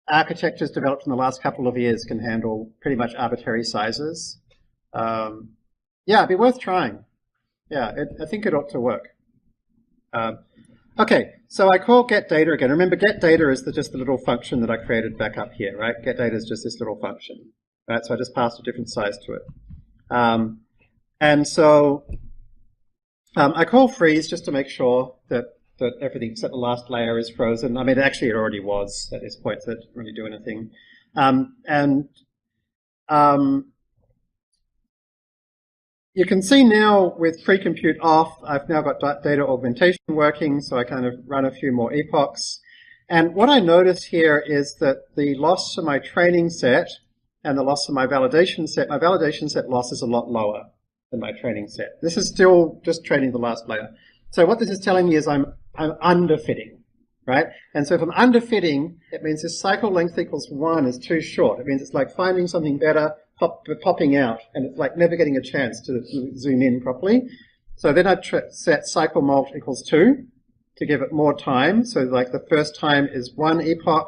architectures developed in the last couple of years can handle pretty much arbitrary sizes. Yeah, it'd be worth trying. Yeah, I think it ought to work. Okay, so I call getData again. Remember, getData is just the little function that I created back up here, right? GetData is just this little function, right? So I just passed a different size to it. And so I call freeze just to make sure that everything except the last layer is frozen. I mean, actually it already was at this point, so it didn't really do anything. You can see now with free compute off, I've now got data augmentation working, so I kind of run a few more epochs. And what I notice here is that the loss to my training set and the loss to my validation set loss is a lot lower than my training set. This is still just training the last layer. So what this is telling me is I'm underfitting, right? And so if I'm underfitting, it means this cycle length equals 1 is too short. It means it's like finding something better, popping out, and it's like never getting a chance to zoom in properly. So then I set cycle mult equals 2 to give it more time. So like the first time is 1 epoch,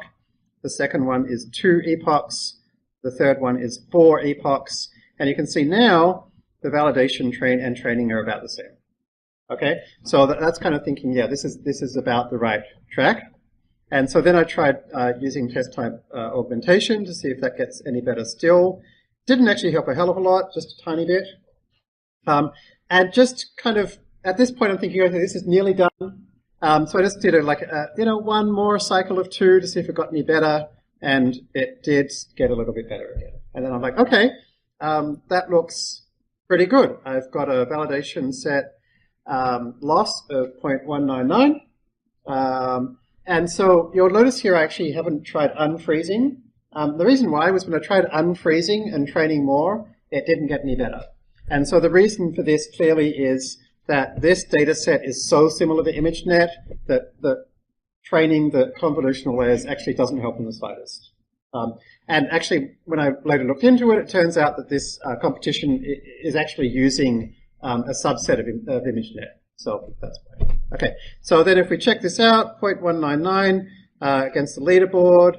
the second one is 2 epochs, the third one is 4 epochs, and you can see now the validation and training are about the same. Okay, so that's kind of thinking, yeah, this is about the right track. And so then I tried using test type augmentation to see if that gets any better still. Didn't actually help a hell of a lot, just a tiny bit. And just kind of, at this point I'm thinking, okay, this is nearly done. So I just did one more cycle of 2 to see if it got any better, and it did get a little bit better again. And then I'm like, okay, that looks pretty good. I've got a validation set loss of 0.199. And so you'll notice here I actually haven't tried unfreezing. The reason why was when I tried unfreezing and training more, it didn't get any better. And so the reason for this clearly is that this data set is so similar to ImageNet that training the convolutional layers actually doesn't help in the slightest. And actually, when I later looked into it, it turns out that this competition is actually using a subset of ImageNet. So that's why. Okay, so then if we check this out, 0.199 against the leaderboard.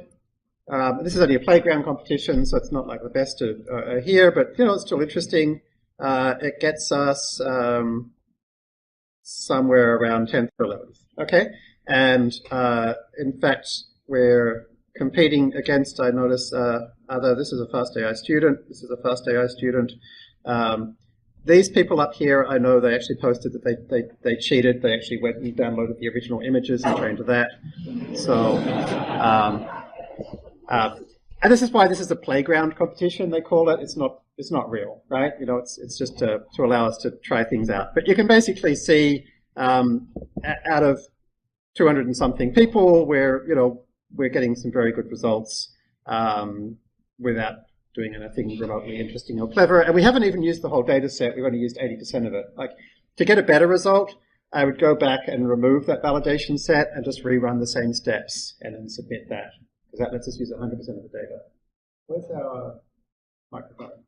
This is only a playground competition, so it's not like the best here, but it's still interesting. It gets us somewhere around 10th or 11th. Okay, and in fact, we're competing against, I notice, this is a FastAI student, this is a FastAI student. These people up here, I know they actually posted that they cheated. They actually went and downloaded the original images and trained to that. So, and this is why this is a playground competition, they call it. It's not real, right? It's just to allow us to try things out. But you can basically see out of 200 and something people, we're getting some very good results without doing anything remotely interesting or clever. And we haven't even used the whole data set. We've only used 80% of it. Like, to get a better result, I would go back and remove that validation set and just rerun the same steps and then submit that, because that lets us use 100% of the data. Where's our microphone?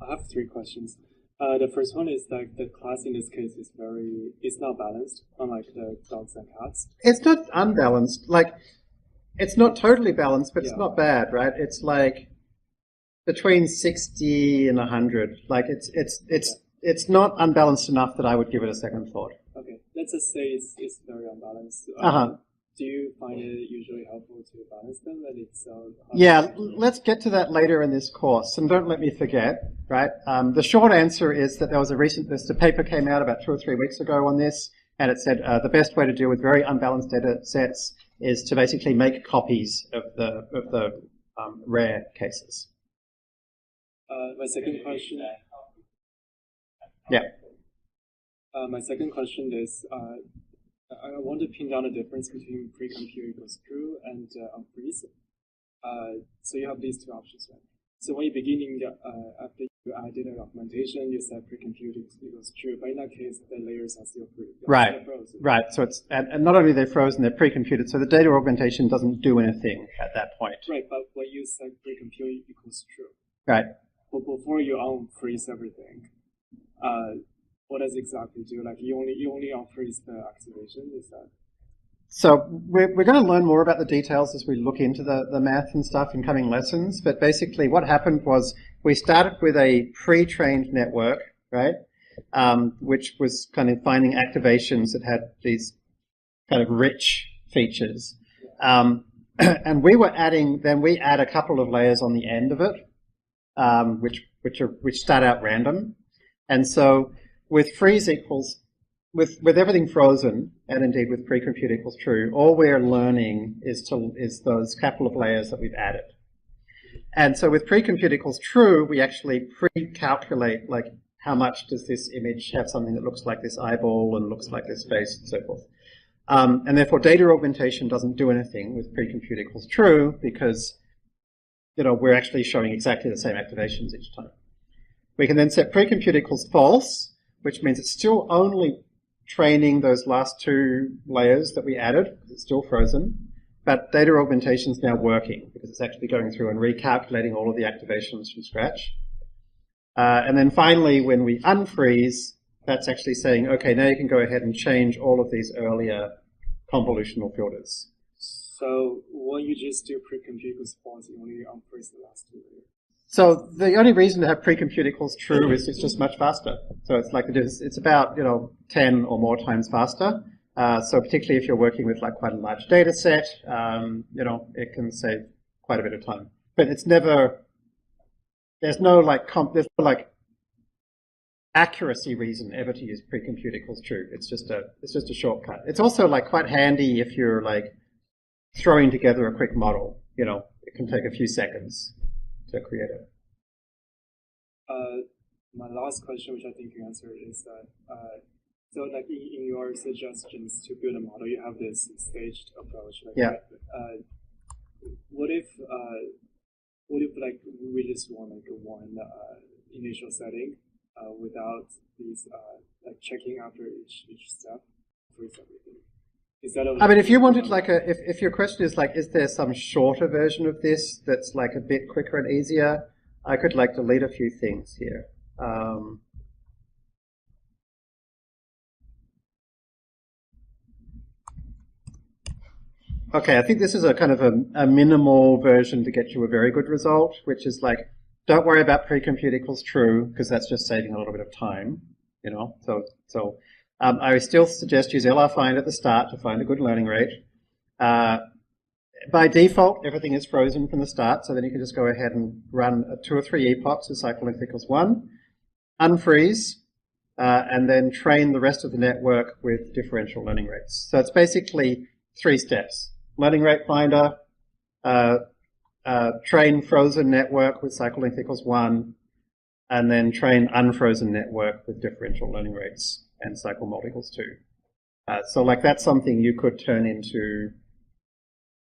I have 3 questions. The first one is like the class in this case is not balanced, unlike the dogs and cats. It's not unbalanced. Like, it's not totally balanced, but it's not bad, right? It's like between 60 and 100. Like, it's not unbalanced enough that I would give it a second thought. Okay, let's just say it's very unbalanced. Do you find it usually helpful to balance them? And it's yeah, let's get to that later in this course, and don't let me forget, right? The short answer is that there was a paper came out about 2 or 3 weeks ago on this, and it said the best way to deal with very unbalanced data sets is to basically make copies of the rare cases. My second question. Yeah. My second question is, I want to pin down the difference between pre-compute equals true and unfreeze. So you have these two options, right? So when you're beginning, after you added an augmentation, you said pre-compute equals true, but in that case, the layers are still free. Right, right. So it's, and not only they're frozen, they're pre-computed, so the data augmentation doesn't do anything at that point. Right, but when you said pre-compute equals true. Right. But before you unfreeze everything, what does it exactly do? Like you only unfreeze the activation, is that? So we're going to learn more about the details as we look into the math and stuff in coming lessons. But basically what happened was we started with a pre-trained network, right, which was kind of finding activations that had these kind of rich features. And we were adding, then we add a couple of layers on the end of it, which start out random. And so with freeze equals, with everything frozen, and indeed with pre-compute equals true, all we're learning is those couple of layers that we've added. And so with pre-compute equals true, we actually pre-calculate like how much does this image have something that looks like this eyeball and looks like this face and so forth. And therefore data augmentation doesn't do anything with pre-compute equals true because we're actually showing exactly the same activations each time. We can then set pre-compute equals false, which means it's still only training those last two layers that we added, it's still frozen, but data augmentation is now working because it's actually going through and recalculating all of the activations from scratch. And then finally, when we unfreeze, that's actually saying, okay, now you can go ahead and change all of these earlier convolutional filters. So when you just do pre-compute equals false, you only unfreeze the last two layers. So the only reason to have pre-compute equals true is it's just much faster. So it's like it's about 10 or more times faster. So particularly if you're working with like quite a large data set, it can save quite a bit of time. But it's never, there's no accuracy reason ever to use pre-compute equals true. It's just a shortcut. It's also like quite handy if you're like throwing together a quick model. It can take a few seconds to create it. My last question, which I think you answered, is that so like in your suggestions to build a model, you have this staged approach. Like, yeah. What if like we just want like one initial setting without these like checking after each step, freeze everything? I mean, if you wanted like if your question is like, is there some shorter version of this that's like a bit quicker and easier? I could like delete a few things here. Okay, I think this is a kind of a minimal version to get you a very good result, which is like, don't worry about pre-compute equals true because that's just saving a little bit of time, So I would still suggest use LR-find at the start to find a good learning rate. By default, everything is frozen from the start, so then you can just go ahead and run 2 or 3 epochs with cycle length equals 1, unfreeze, and then train the rest of the network with differential learning rates. So it's basically 3 steps. Learning rate finder, train frozen network with cycle length equals 1, and then train unfrozen network with differential learning rates and cycle multi equals 2. So like that's something you could turn into,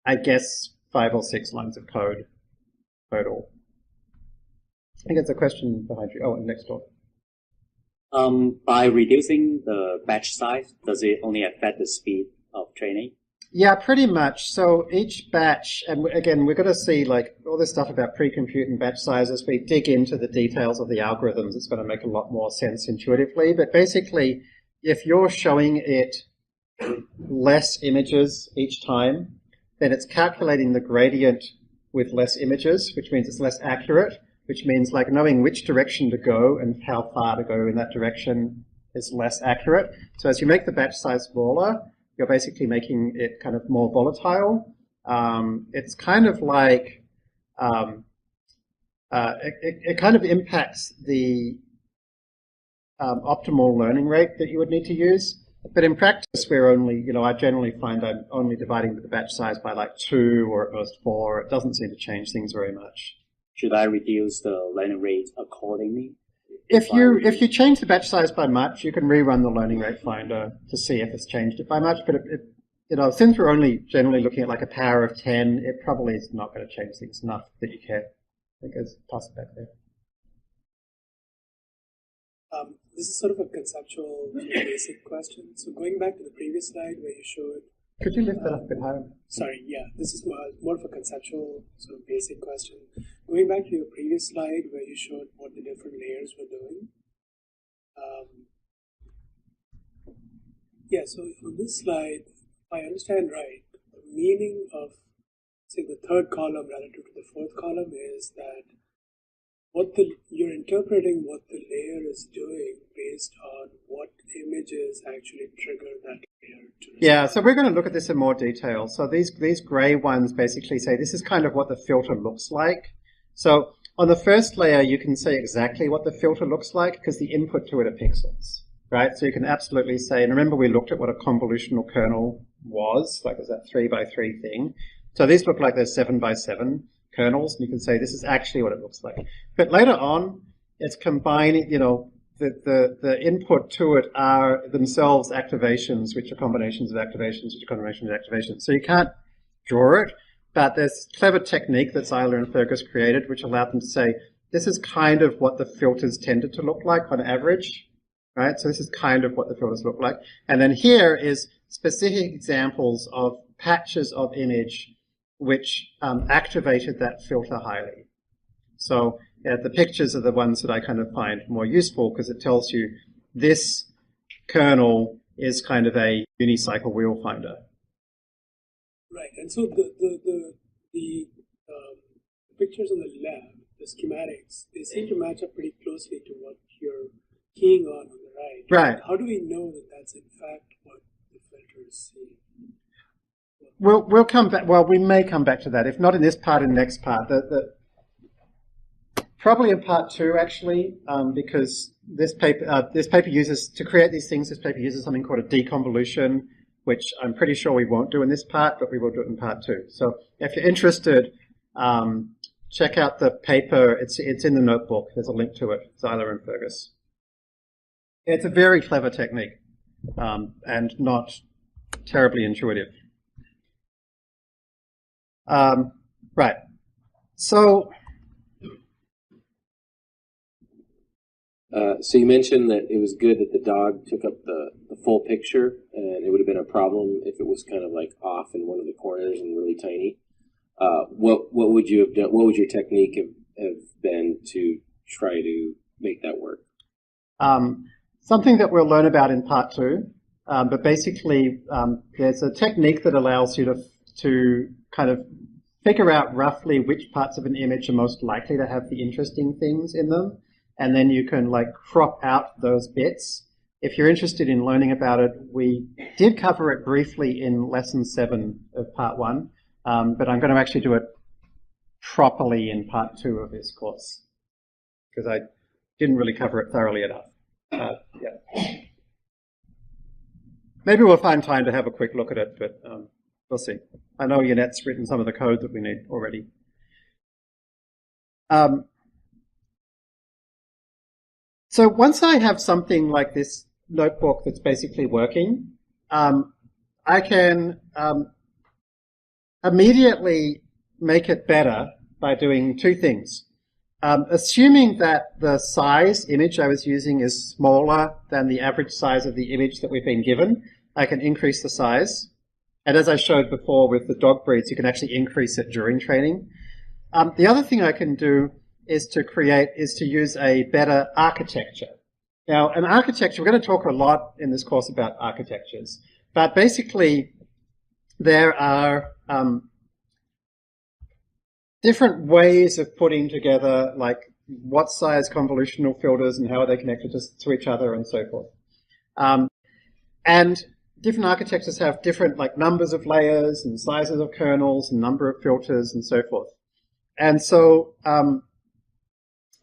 I guess, 5 or 6 lines of code total. I think it's a question behind you. Oh, and next door. By reducing the batch size, does it only affect the speed of training? Yeah, pretty much. So each batch, and again, we're going to see like all this stuff about pre-compute and batch size as we dig into the details of the algorithms. It's going to make a lot more sense intuitively. But basically, if you're showing it less images each time, then it's calculating the gradient with less images, which means it's less accurate, which means like knowing which direction to go and how far to go in that direction is less accurate. So as you make the batch size smaller, you're basically making it kind of more volatile. It's kind of like, it kind of impacts the optimal learning rate that you would need to use. But in practice, we're only, I generally find I'm only dividing the batch size by like 2 or at most 4. It doesn't seem to change things very much. Should I reduce the learning rate accordingly? If you change the batch size by much, you can rerun the learning rate finder to see if it's changed it by much. But since we're only generally looking at like a power of 10, it probably is not going to change things enough that you care. I think it's pass it back there. This is sort of a conceptual, basic question. So going back to the previous slide where you showed. Could you lift that up a bit higher? Sorry, yeah, this is more of a conceptual, sort of basic question. Going back to your previous slide where you showed what the different layers were doing. Yeah, so on this slide, if I understand right, the meaning of, say, the third column relative to the fourth column is that you're interpreting what the layer is doing based on what images actually trigger that layer to respond. Yeah, so we're going to look at this in more detail. So these gray ones basically say this is kind of what the filter looks like. So on the first layer, you can say exactly what the filter looks like because the input to it are pixels, right? So you can absolutely say, and remember we looked at what a convolutional kernel was, like it was that 3x3 thing. So these look like they're 7x7 kernels, and you can say this is actually what it looks like. But later on, it's combining, the input to it are themselves activations, which are combinations of activations, which are combinations of activations. So you can't draw it, but there's a clever technique that Zeiler and Fergus created, which allowed them to say, this is kind of what the filters tended to look like on average, right? So this is kind of what the filters look like. And then here is specific examples of patches of image which activated that filter highly. So the pictures are the ones that I kind of find more useful because it tells you this kernel is kind of a unicycle wheel finder. Right, and so the pictures on the left, the schematics, they seem to match up pretty closely to what you're keying on the right. Right. How do we know that that's in fact what the filter is seeing? We'll come back. Well, we may come back to that. If not in this part, in the next part. Probably in part 2, actually, because this paper uses, to create these things, this paper uses something called a deconvolution, which I'm pretty sure we won't do in this part, but we will do it in part 2. So if you're interested, check out the paper. It's in the notebook. There's a link to it, Zeiler and Fergus. It's a very clever technique and not terribly intuitive. Right. So you mentioned that it was good that the dog took up the full picture, and it would have been a problem if it was kind of like off in one of the corners and really tiny. What would you have done? What would your technique have been to try to make that work? Something that we'll learn about in part 2, but basically there's a technique that allows you to kind of figure out roughly which parts of an image are most likely to have the interesting things in them, and then you can like crop out those bits. If you're interested in learning about it, we did cover it briefly in lesson 7 of part 1, but I'm going to actually do it properly in part 2 of this course because I didn't really cover it thoroughly enough. Yeah. Maybe we'll find time to have a quick look at it, but we'll see. I know Yanette's written some of the code that we need already. So once I have something like this notebook that's basically working, I can immediately make it better by doing 2 things. Assuming that the size image I was using is smaller than the average size of the image that we've been given, I can increase the size. And as I showed before with the dog breeds, you can actually increase it during training. The other thing I can do is to use a better architecture. Now, an architecture, we're going to talk a lot in this course about architectures, but basically there are different ways of putting together like what size convolutional filters and how are they connected to each other and so forth. And different architectures have different like numbers of layers and sizes of kernels and number of filters and so forth. And so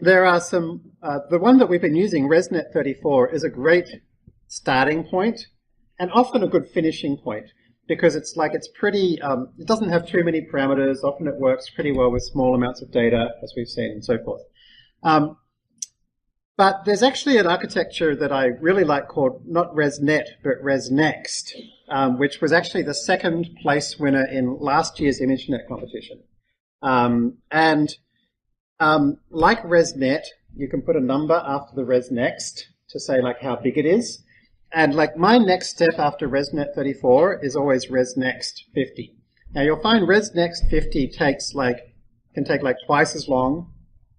there are some, the one that we've been using, ResNet 34, is a great starting point and often a good finishing point because it's pretty, it doesn't have too many parameters. Often it works pretty well with small amounts of data, as we've seen, and so forth. But there's actually an architecture that I really like called not ResNet, but ResNext, which was actually the second place winner in last year's ImageNet competition. Like ResNet, you can put a number after the ResNext to say like how big it is. And like my next step after ResNet 34 is always ResNext 50. Now you'll find ResNext 50 can take like twice as long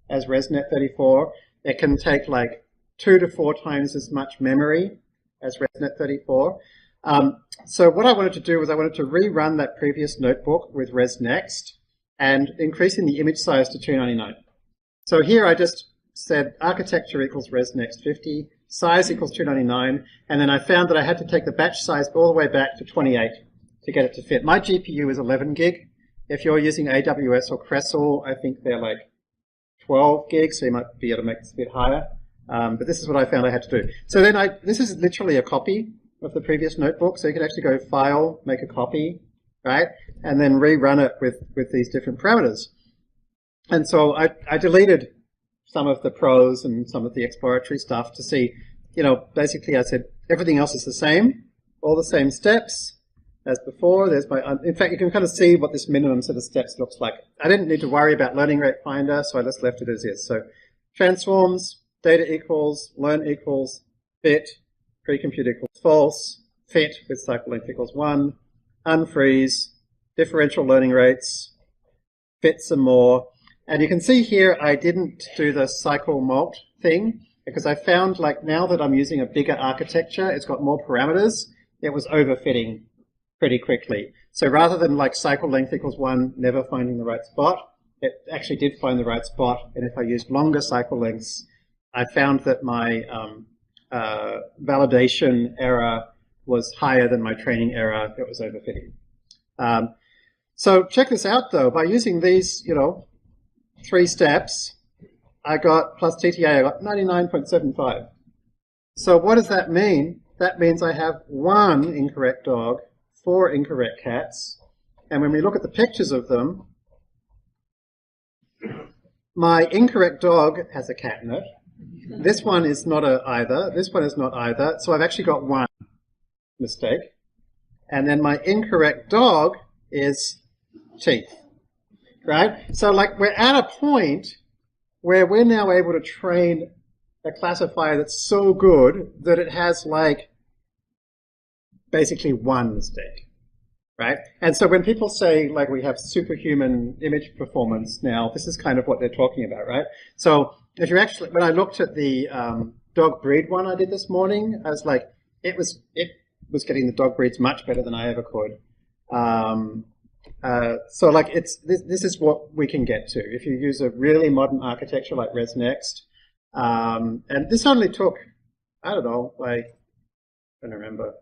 as ResNet 34. It can take like 2 to 4 times as much memory as ResNet 34. So what I wanted to do was I wanted to rerun that previous notebook with ResNext and increasing the image size to 299. So here I just said architecture equals ResNext 50, size equals 299, and then I found that I had to take the batch size all the way back to 28 to get it to fit. My GPU is 11 gig. If you're using AWS or Cresol, I think they're like 12 gigs, so you might be able to make this a bit higher. But this is what I found I had to do. So then this is literally a copy of the previous notebook, so you can actually go File, make a copy, right? And then rerun it with these different parameters. And so I deleted some of the pros and some of the exploratory stuff to see, basically I said everything else is the same, all the same steps as before. There's in fact, you can kind of see what this minimum set of steps looks like. I didn't need to worry about learning rate finder, so I just left it as is. So transforms, data equals, learn equals, fit, precompute equals false, fit with cycle length equals 1, unfreeze, differential learning rates, fit some more. And you can see here I didn't do the cycle mult thing because I found like now that I'm using a bigger architecture, it's got more parameters, it was overfitting pretty quickly. So rather than like cycle length equals 1, never finding the right spot, it actually did find the right spot. And if I used longer cycle lengths, I found that my validation error was higher than my training error. It was overfitting. So check this out though. By using these, 3 steps, I got plus TTA, I got 99.75. So what does that mean? That means I have 1 incorrect dog, 4 incorrect cats, and when we look at the pictures of them, my incorrect dog has a cat in it. This one is not either. This one is not either. So I've actually got 1 mistake. And then my incorrect dog is teeth. Right? So like we're at a point where we're now able to train a classifier that's so good that it has like basically 1 mistake. Right? And so when people say like we have superhuman image performance now, this is kind of what they're talking about, right? So if you actually, when I looked at the dog breed one I did this morning, I was like, it was getting the dog breeds much better than I ever could. So like this is what we can get to if you use a really modern architecture like ResNext. And this only took, I don't know, like, I don't remember,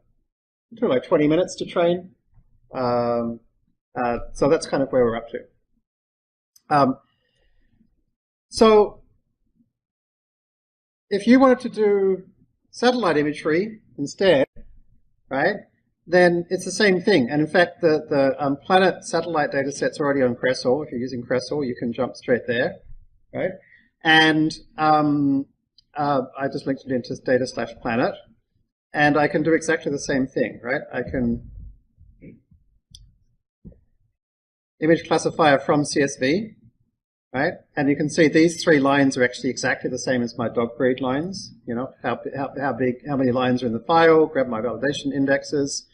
it took like 20 minutes to train. So that's kind of where we're up to. So if you wanted to do satellite imagery instead, right, then it's the same thing. And in fact, the Planet satellite data set's already on Cresol. If you're using Cresol, you can jump straight there, right? And I just linked it into data/planet, and I can do exactly the same thing, right? I can image classifier from CSV, right? And you can see these 3 lines are actually exactly the same as my dog breed lines. How many lines are in the file, grab my validation indexes.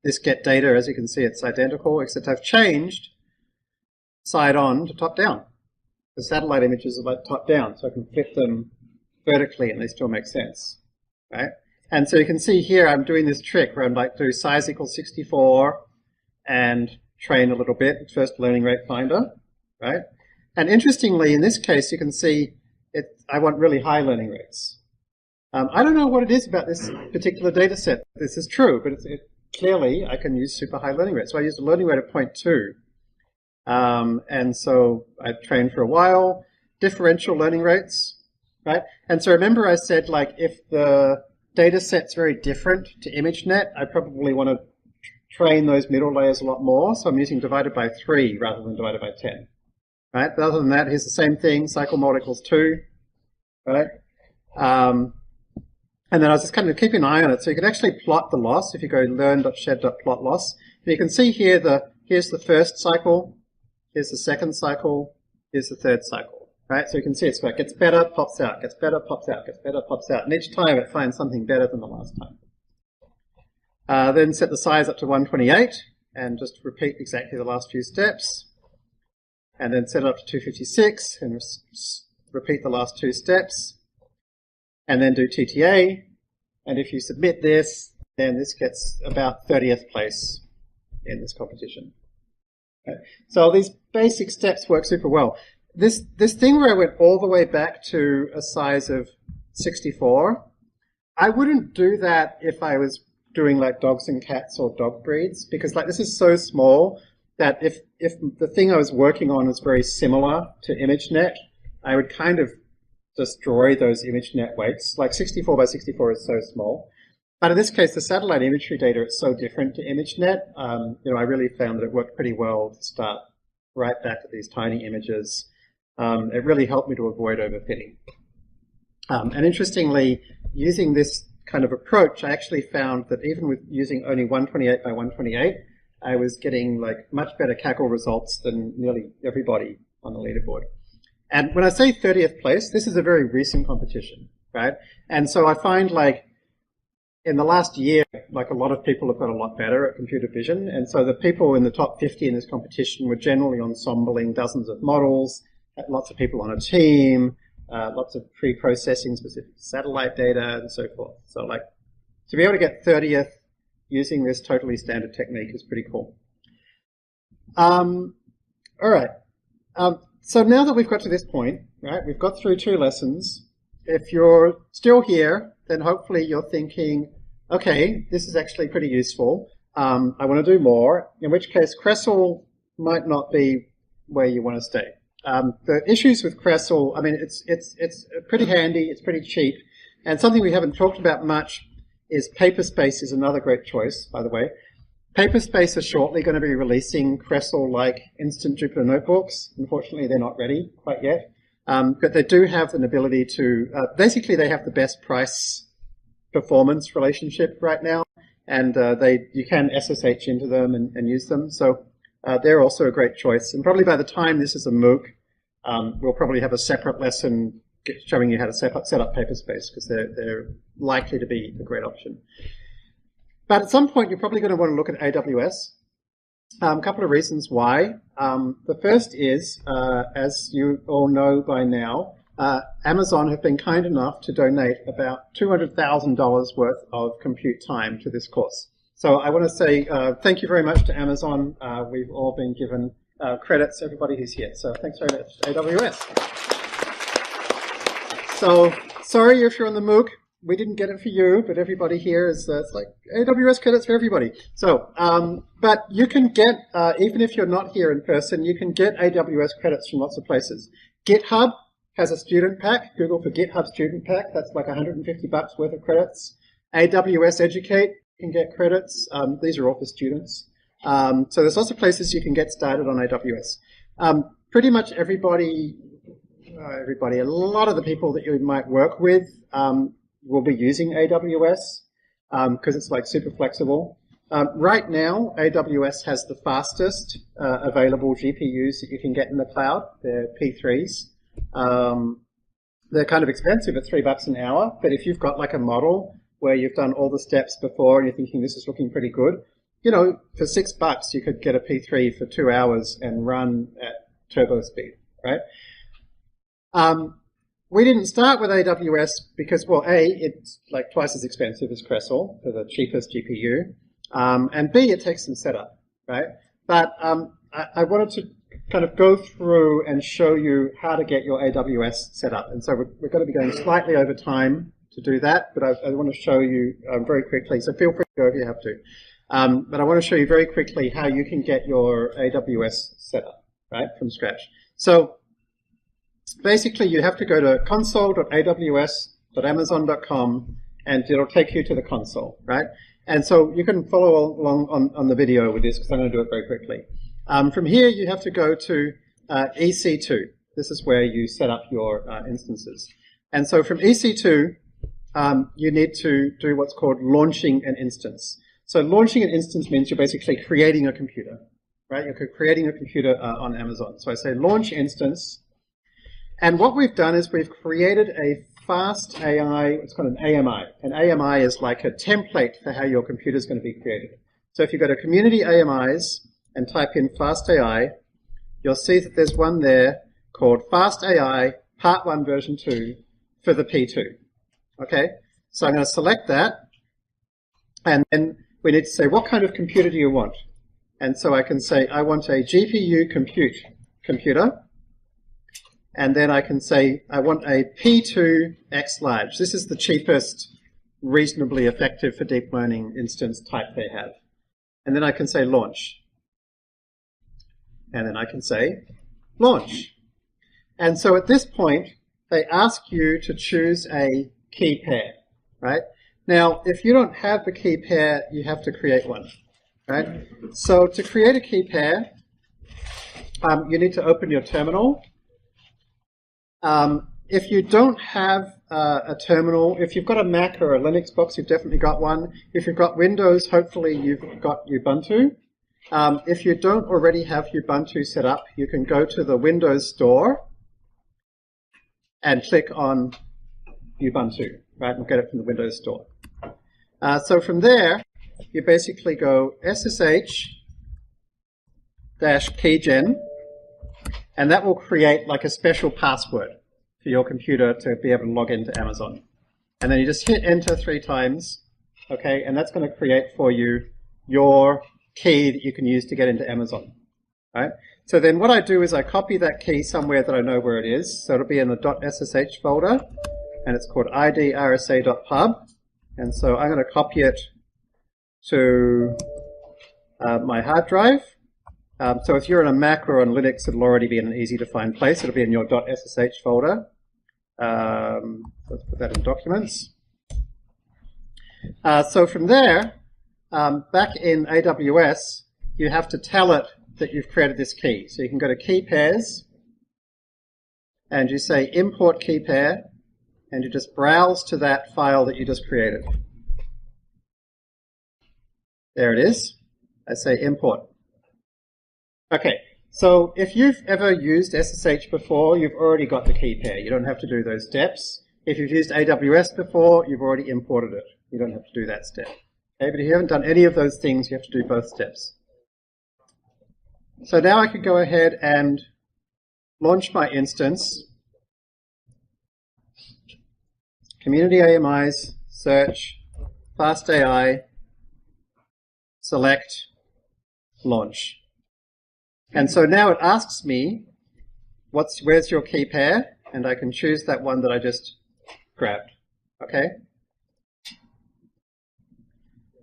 This get data, as you can see, it's identical, except I've changed side on to top down. The satellite images are like top down, so I can flip them vertically and they still make sense, right? And so you can see here I'm doing this trick where I'm like do size equals 64 and train a little bit, first learning rate finder, right? And interestingly, in this case, you can see I want really high learning rates. I don't know what it is about this particular data set. This is true, but clearly I can use super high learning rates. So I used a learning rate of 0.2. And so I trained for a while. Differential learning rates, right? And so remember I said like if the data set's very different to ImageNet, I probably want to train those middle layers a lot more. So I'm using divided by 3 rather than divided by 10. Right? But other than that, here's the same thing. Cycle mult equals 2. Right? And then I was just kind of keeping an eye on it. So you can actually plot the loss if you go learn.shed.plot loss. And you can see here here's the first cycle, here's the second cycle, here's the third cycle, right? So you can see it's like gets better, pops out, gets better, pops out, gets better, pops out. And each time it finds something better than the last time. Then set the size up to 128 and just repeat exactly the last few steps. And then set it up to 256 and repeat the last 2 steps. And then do TTA, and if you submit this, then this gets about 30th place in this competition. Okay. So these basic steps work super well. This thing where I went all the way back to a size of 64, I wouldn't do that if I was doing like dogs and cats or dog breeds, because like this is so small that if the thing I was working on is very similar to ImageNet, I would kind of destroy those ImageNet weights. Like 64 by 64 is so small. But in this case, the satellite imagery data is so different to ImageNet. I really found that it worked pretty well to start right back at these tiny images. It really helped me to avoid overfitting. And interestingly, using this kind of approach, I actually found that even with using only 128 by 128, I was getting like much better Kaggle results than nearly everybody on the leaderboard. And when I say 30th place, this is a very recent competition, right? And so I find like in the last year, like a lot of people have got a lot better at computer vision. And so the people in the top 50 in this competition were generally ensembling dozens of models, had lots of people on a team, lots of pre-processing specific satellite data and so forth. So like to be able to get 30th using this totally standard technique is pretty cool. All right. So now that we've got to this point, right, we've got through 2 lessons. If you're still here, then hopefully you're thinking, okay, this is actually pretty useful. I want to do more, in which case Crestle might not be where you want to stay. The issues with Crestle, I mean, it's pretty handy, it's pretty cheap, and something we haven't talked about much is Paperspace is another great choice, by the way. Paperspace are shortly going to be releasing Crestle-like instant Jupyter notebooks. Unfortunately, they're not ready quite yet. But they do have an ability to, basically they have the best price performance relationship right now. And you can SSH into them and use them. So they're also a great choice. And probably by the time this is a MOOC, we'll probably have a separate lesson showing you how to set up Paperspace, because they're likely to be a great option. But at some point, you're probably going to want to look at AWS. A couple of reasons why. The first is, as you all know by now, Amazon have been kind enough to donate about $200,000 worth of compute time to this course. So I want to say thank you very much to Amazon. We've all been given credits, everybody who's here. So thanks very much to AWS. So sorry if you're on the MOOC. We didn't get it for you, but everybody here is, it's like AWS credits for everybody. So, but you can get, even if you're not here in person, you can get AWS credits from lots of places. GitHub has a student pack. Google for GitHub student pack. That's like $150 worth of credits. AWS Educate can get credits. These are all for students. So there's lots of places you can get started on AWS. Pretty much everybody, a lot of the people that you might work with, will be using AWS because it's like super flexible. Right now, AWS has the fastest available GPUs that you can get in the cloud. They're P3s. They're kind of expensive at $3 an hour, but if you've got like a model where you've done all the steps before and you're thinking this is looking pretty good, you know, for $6 you could get a P3 for 2 hours and run at turbo speed, right? We didn't start with AWS because, well, A, it's like twice as expensive as Crestle for the cheapest GPU, and B, it takes some setup, right? But I wanted to kind of go through and show you how to get your AWS set up. And so we're going to be going slightly over time to do that, but I want to show you very quickly, so feel free to go if you have to. But I want to show you very quickly how you can get your AWS set up, right, from scratch. So basically, you have to go to console.aws.amazon.com, and it'll take you to the console, right? And so you can follow along on the video with this, because I'm going to do it very quickly. From here, you have to go to EC2. This is where you set up your instances. And so from EC2, you need to do what's called launching an instance. So launching an instance means you're basically creating a computer, right? You're creating a computer on Amazon. So I say launch instance. And what we've done is we've created a fast AI, it's called an AMI. An AMI is like a template for how your computer is going to be created. So if you go to Community AMIs and type in Fast AI, you'll see that there's one there called Fast AI Part 1 version 2 for the P2. Okay, so I'm going to select that, and then we need to say what kind of computer do you want? And so I can say I want a GPU computer, and then I can say I want a P2 X large. This is the cheapest, reasonably effective for deep learning instance type they have. And then I can say launch. And then I can say launch. And so at this point, they ask you to choose a key pair, right? Now, if you don't have the key pair, you have to create one, right? So to create a key pair, you need to open your terminal. If you don't have a terminal, if you've got a Mac or a Linux box, you've definitely got one. If you've got Windows, hopefully you've got Ubuntu. If you don't already have Ubuntu set up, you can go to the Windows Store and click on Ubuntu, right? We'll get it from the Windows Store. So from there, you basically go SSH-keygen, and that will create like a special password for your computer to be able to log into Amazon. And then you just hit enter 3 times, okay? And that's going to create for you your key that you can use to get into Amazon, right? So then what I do is I copy that key somewhere that I know where it is. So it'll be in the .ssh folder, and it's called idrsa.pub. And so I'm going to copy it to my hard drive. So if you're in a Mac or on Linux, it'll already be in an easy to find place. It'll be in your .ssh folder. Let's put that in documents. So from there, back in AWS, you have to tell it that you've created this key. So you can go to key pairs, and you say import key pair, and you just browse to that file that you just created. There it is. I say import. Okay, so if you've ever used SSH before, you've already got the key pair. You don't have to do those steps. If you've used AWS before, you've already imported it. You don't have to do that step. Okay, but if you haven't done any of those things, you have to do both steps. So now I could go ahead and launch my instance. Community AMIs, search, Fast AI, select, launch. And so now it asks me, where's your key pair? And I can choose that one that I just grabbed. Okay?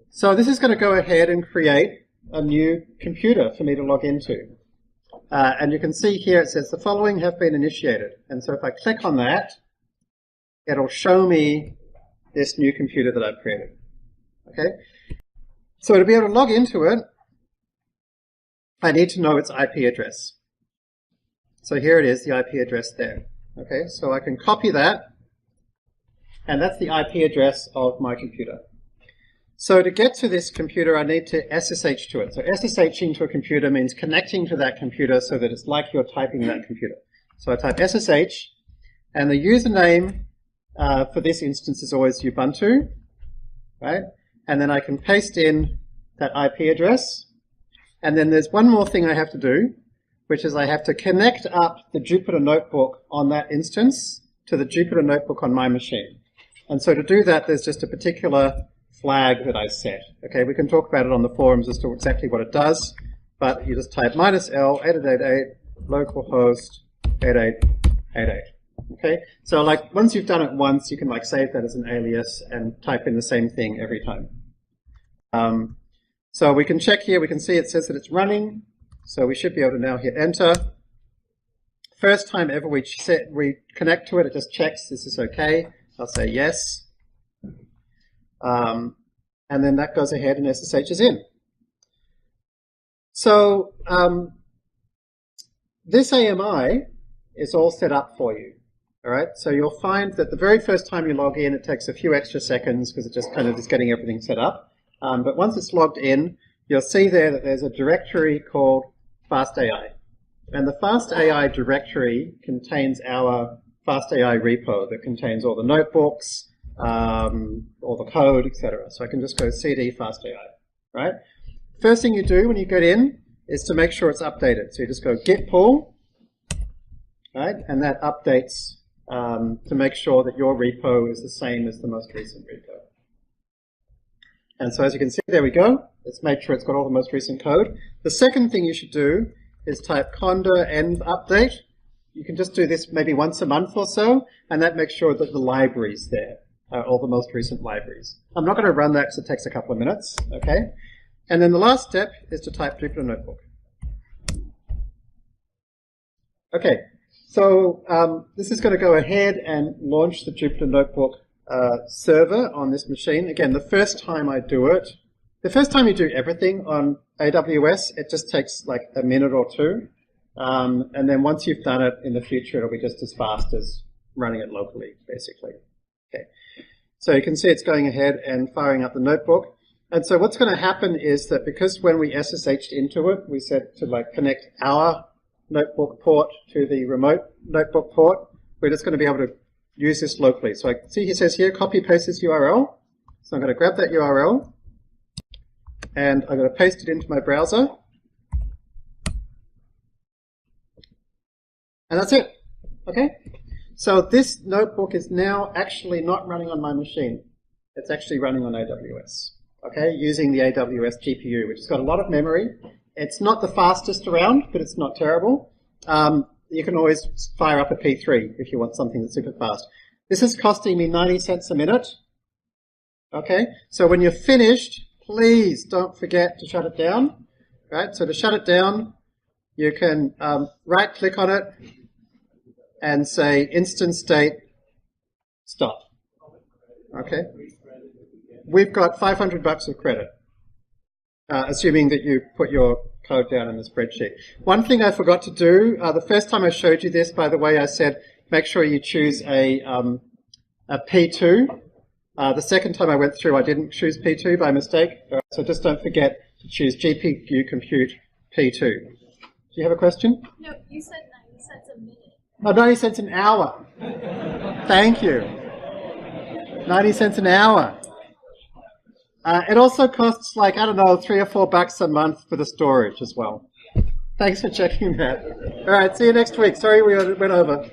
So this is going to go ahead and create a new computer for me to log into. And you can see here it says the following have been initiated. And so if I click on that, it'll show me this new computer that I've created. Okay? So to be able to log into it, I need to know its IP address. So here it is, the IP address there. Okay, so I can copy that, and that's the IP address of my computer. So to get to this computer, I need to SSH to it. So SSHing to a computer means connecting to that computer so that it's like you're typing that computer. So I type SSH, and the username for this instance is always Ubuntu, right? And then I can paste in that IP address. And then there's one more thing I have to do, which is I have to connect up the Jupyter Notebook on that instance to the Jupyter Notebook on my machine. And so to do that, there's just a particular flag that I set. Okay, we can talk about it on the forums as to exactly what it does, but you just type -L 8888 localhost 8888. Okay, so like once you've done it once, you can like save that as an alias and type in the same thing every time. So we can check here, we can see it says that it's running, so we should be able to now hit enter. First time ever we connect to it, it just checks this is okay. I'll say yes. And then that goes ahead and SSHs in. So this AMI is all set up for you. All right, so you'll find that the very first time you log in, it takes a few extra seconds because it just kind of is getting everything set up. But once it's logged in, you'll see there that there's a directory called FastAI. And the FastAI directory contains our FastAI repo that contains all the notebooks, all the code, etc. So I can just go cd FastAI, right? First thing you do when you get in is to make sure it's updated. So you just go git pull, right? And that updates to make sure that your repo is the same as the most recent repo. And so as you can see, there we go. It's made sure it's got all the most recent code. The second thing you should do is type conda env update. You can just do this maybe once a month or so, and that makes sure that the library's there, all the most recent libraries. I'm not going to run that because it takes a couple of minutes, okay? And then the last step is to type Jupyter Notebook. Okay, so this is going to go ahead and launch the Jupyter Notebook server on this machine. Again, the first time I do it, the first time you do everything on AWS, it just takes like a minute or two. And then once you've done it in the future, it'll be just as fast as running it locally, basically. Okay, so you can see it's going ahead and firing up the notebook. And so what's going to happen is that because when we SSH'd into it, we said to like connect our notebook port to the remote notebook port, we're just going to be able to use this locally. So I see he says here, copy paste this URL. So I'm going to grab that URL and I'm going to paste it into my browser. And that's it. Okay? So this notebook is now actually not running on my machine. It's actually running on AWS. Okay? Using the AWS GPU, which has got a lot of memory. It's not the fastest around, but it's not terrible. You can always fire up a P3 if you want something that's super fast. This is costing me 90 cents a minute. Okay? So when you're finished, please don't forget to shut it down. Right? So to shut it down, you can right-click on it and say instance state stop. Okay? We've got $500 of credit, assuming that you put your code down in the spreadsheet. One thing I forgot to do, the first time I showed you this, by the way, I said make sure you choose a P2. The second time I went through, I didn't choose P2 by mistake, so just don't forget to choose GPU Compute P2. Do you have a question? No, you said 90 cents a minute. Oh, 90 cents an hour. Thank you. 90 cents an hour. It also costs like, I don't know, $3 or $4 a month for the storage as well. Thanks for checking that. All right, see you next week. Sorry we went over.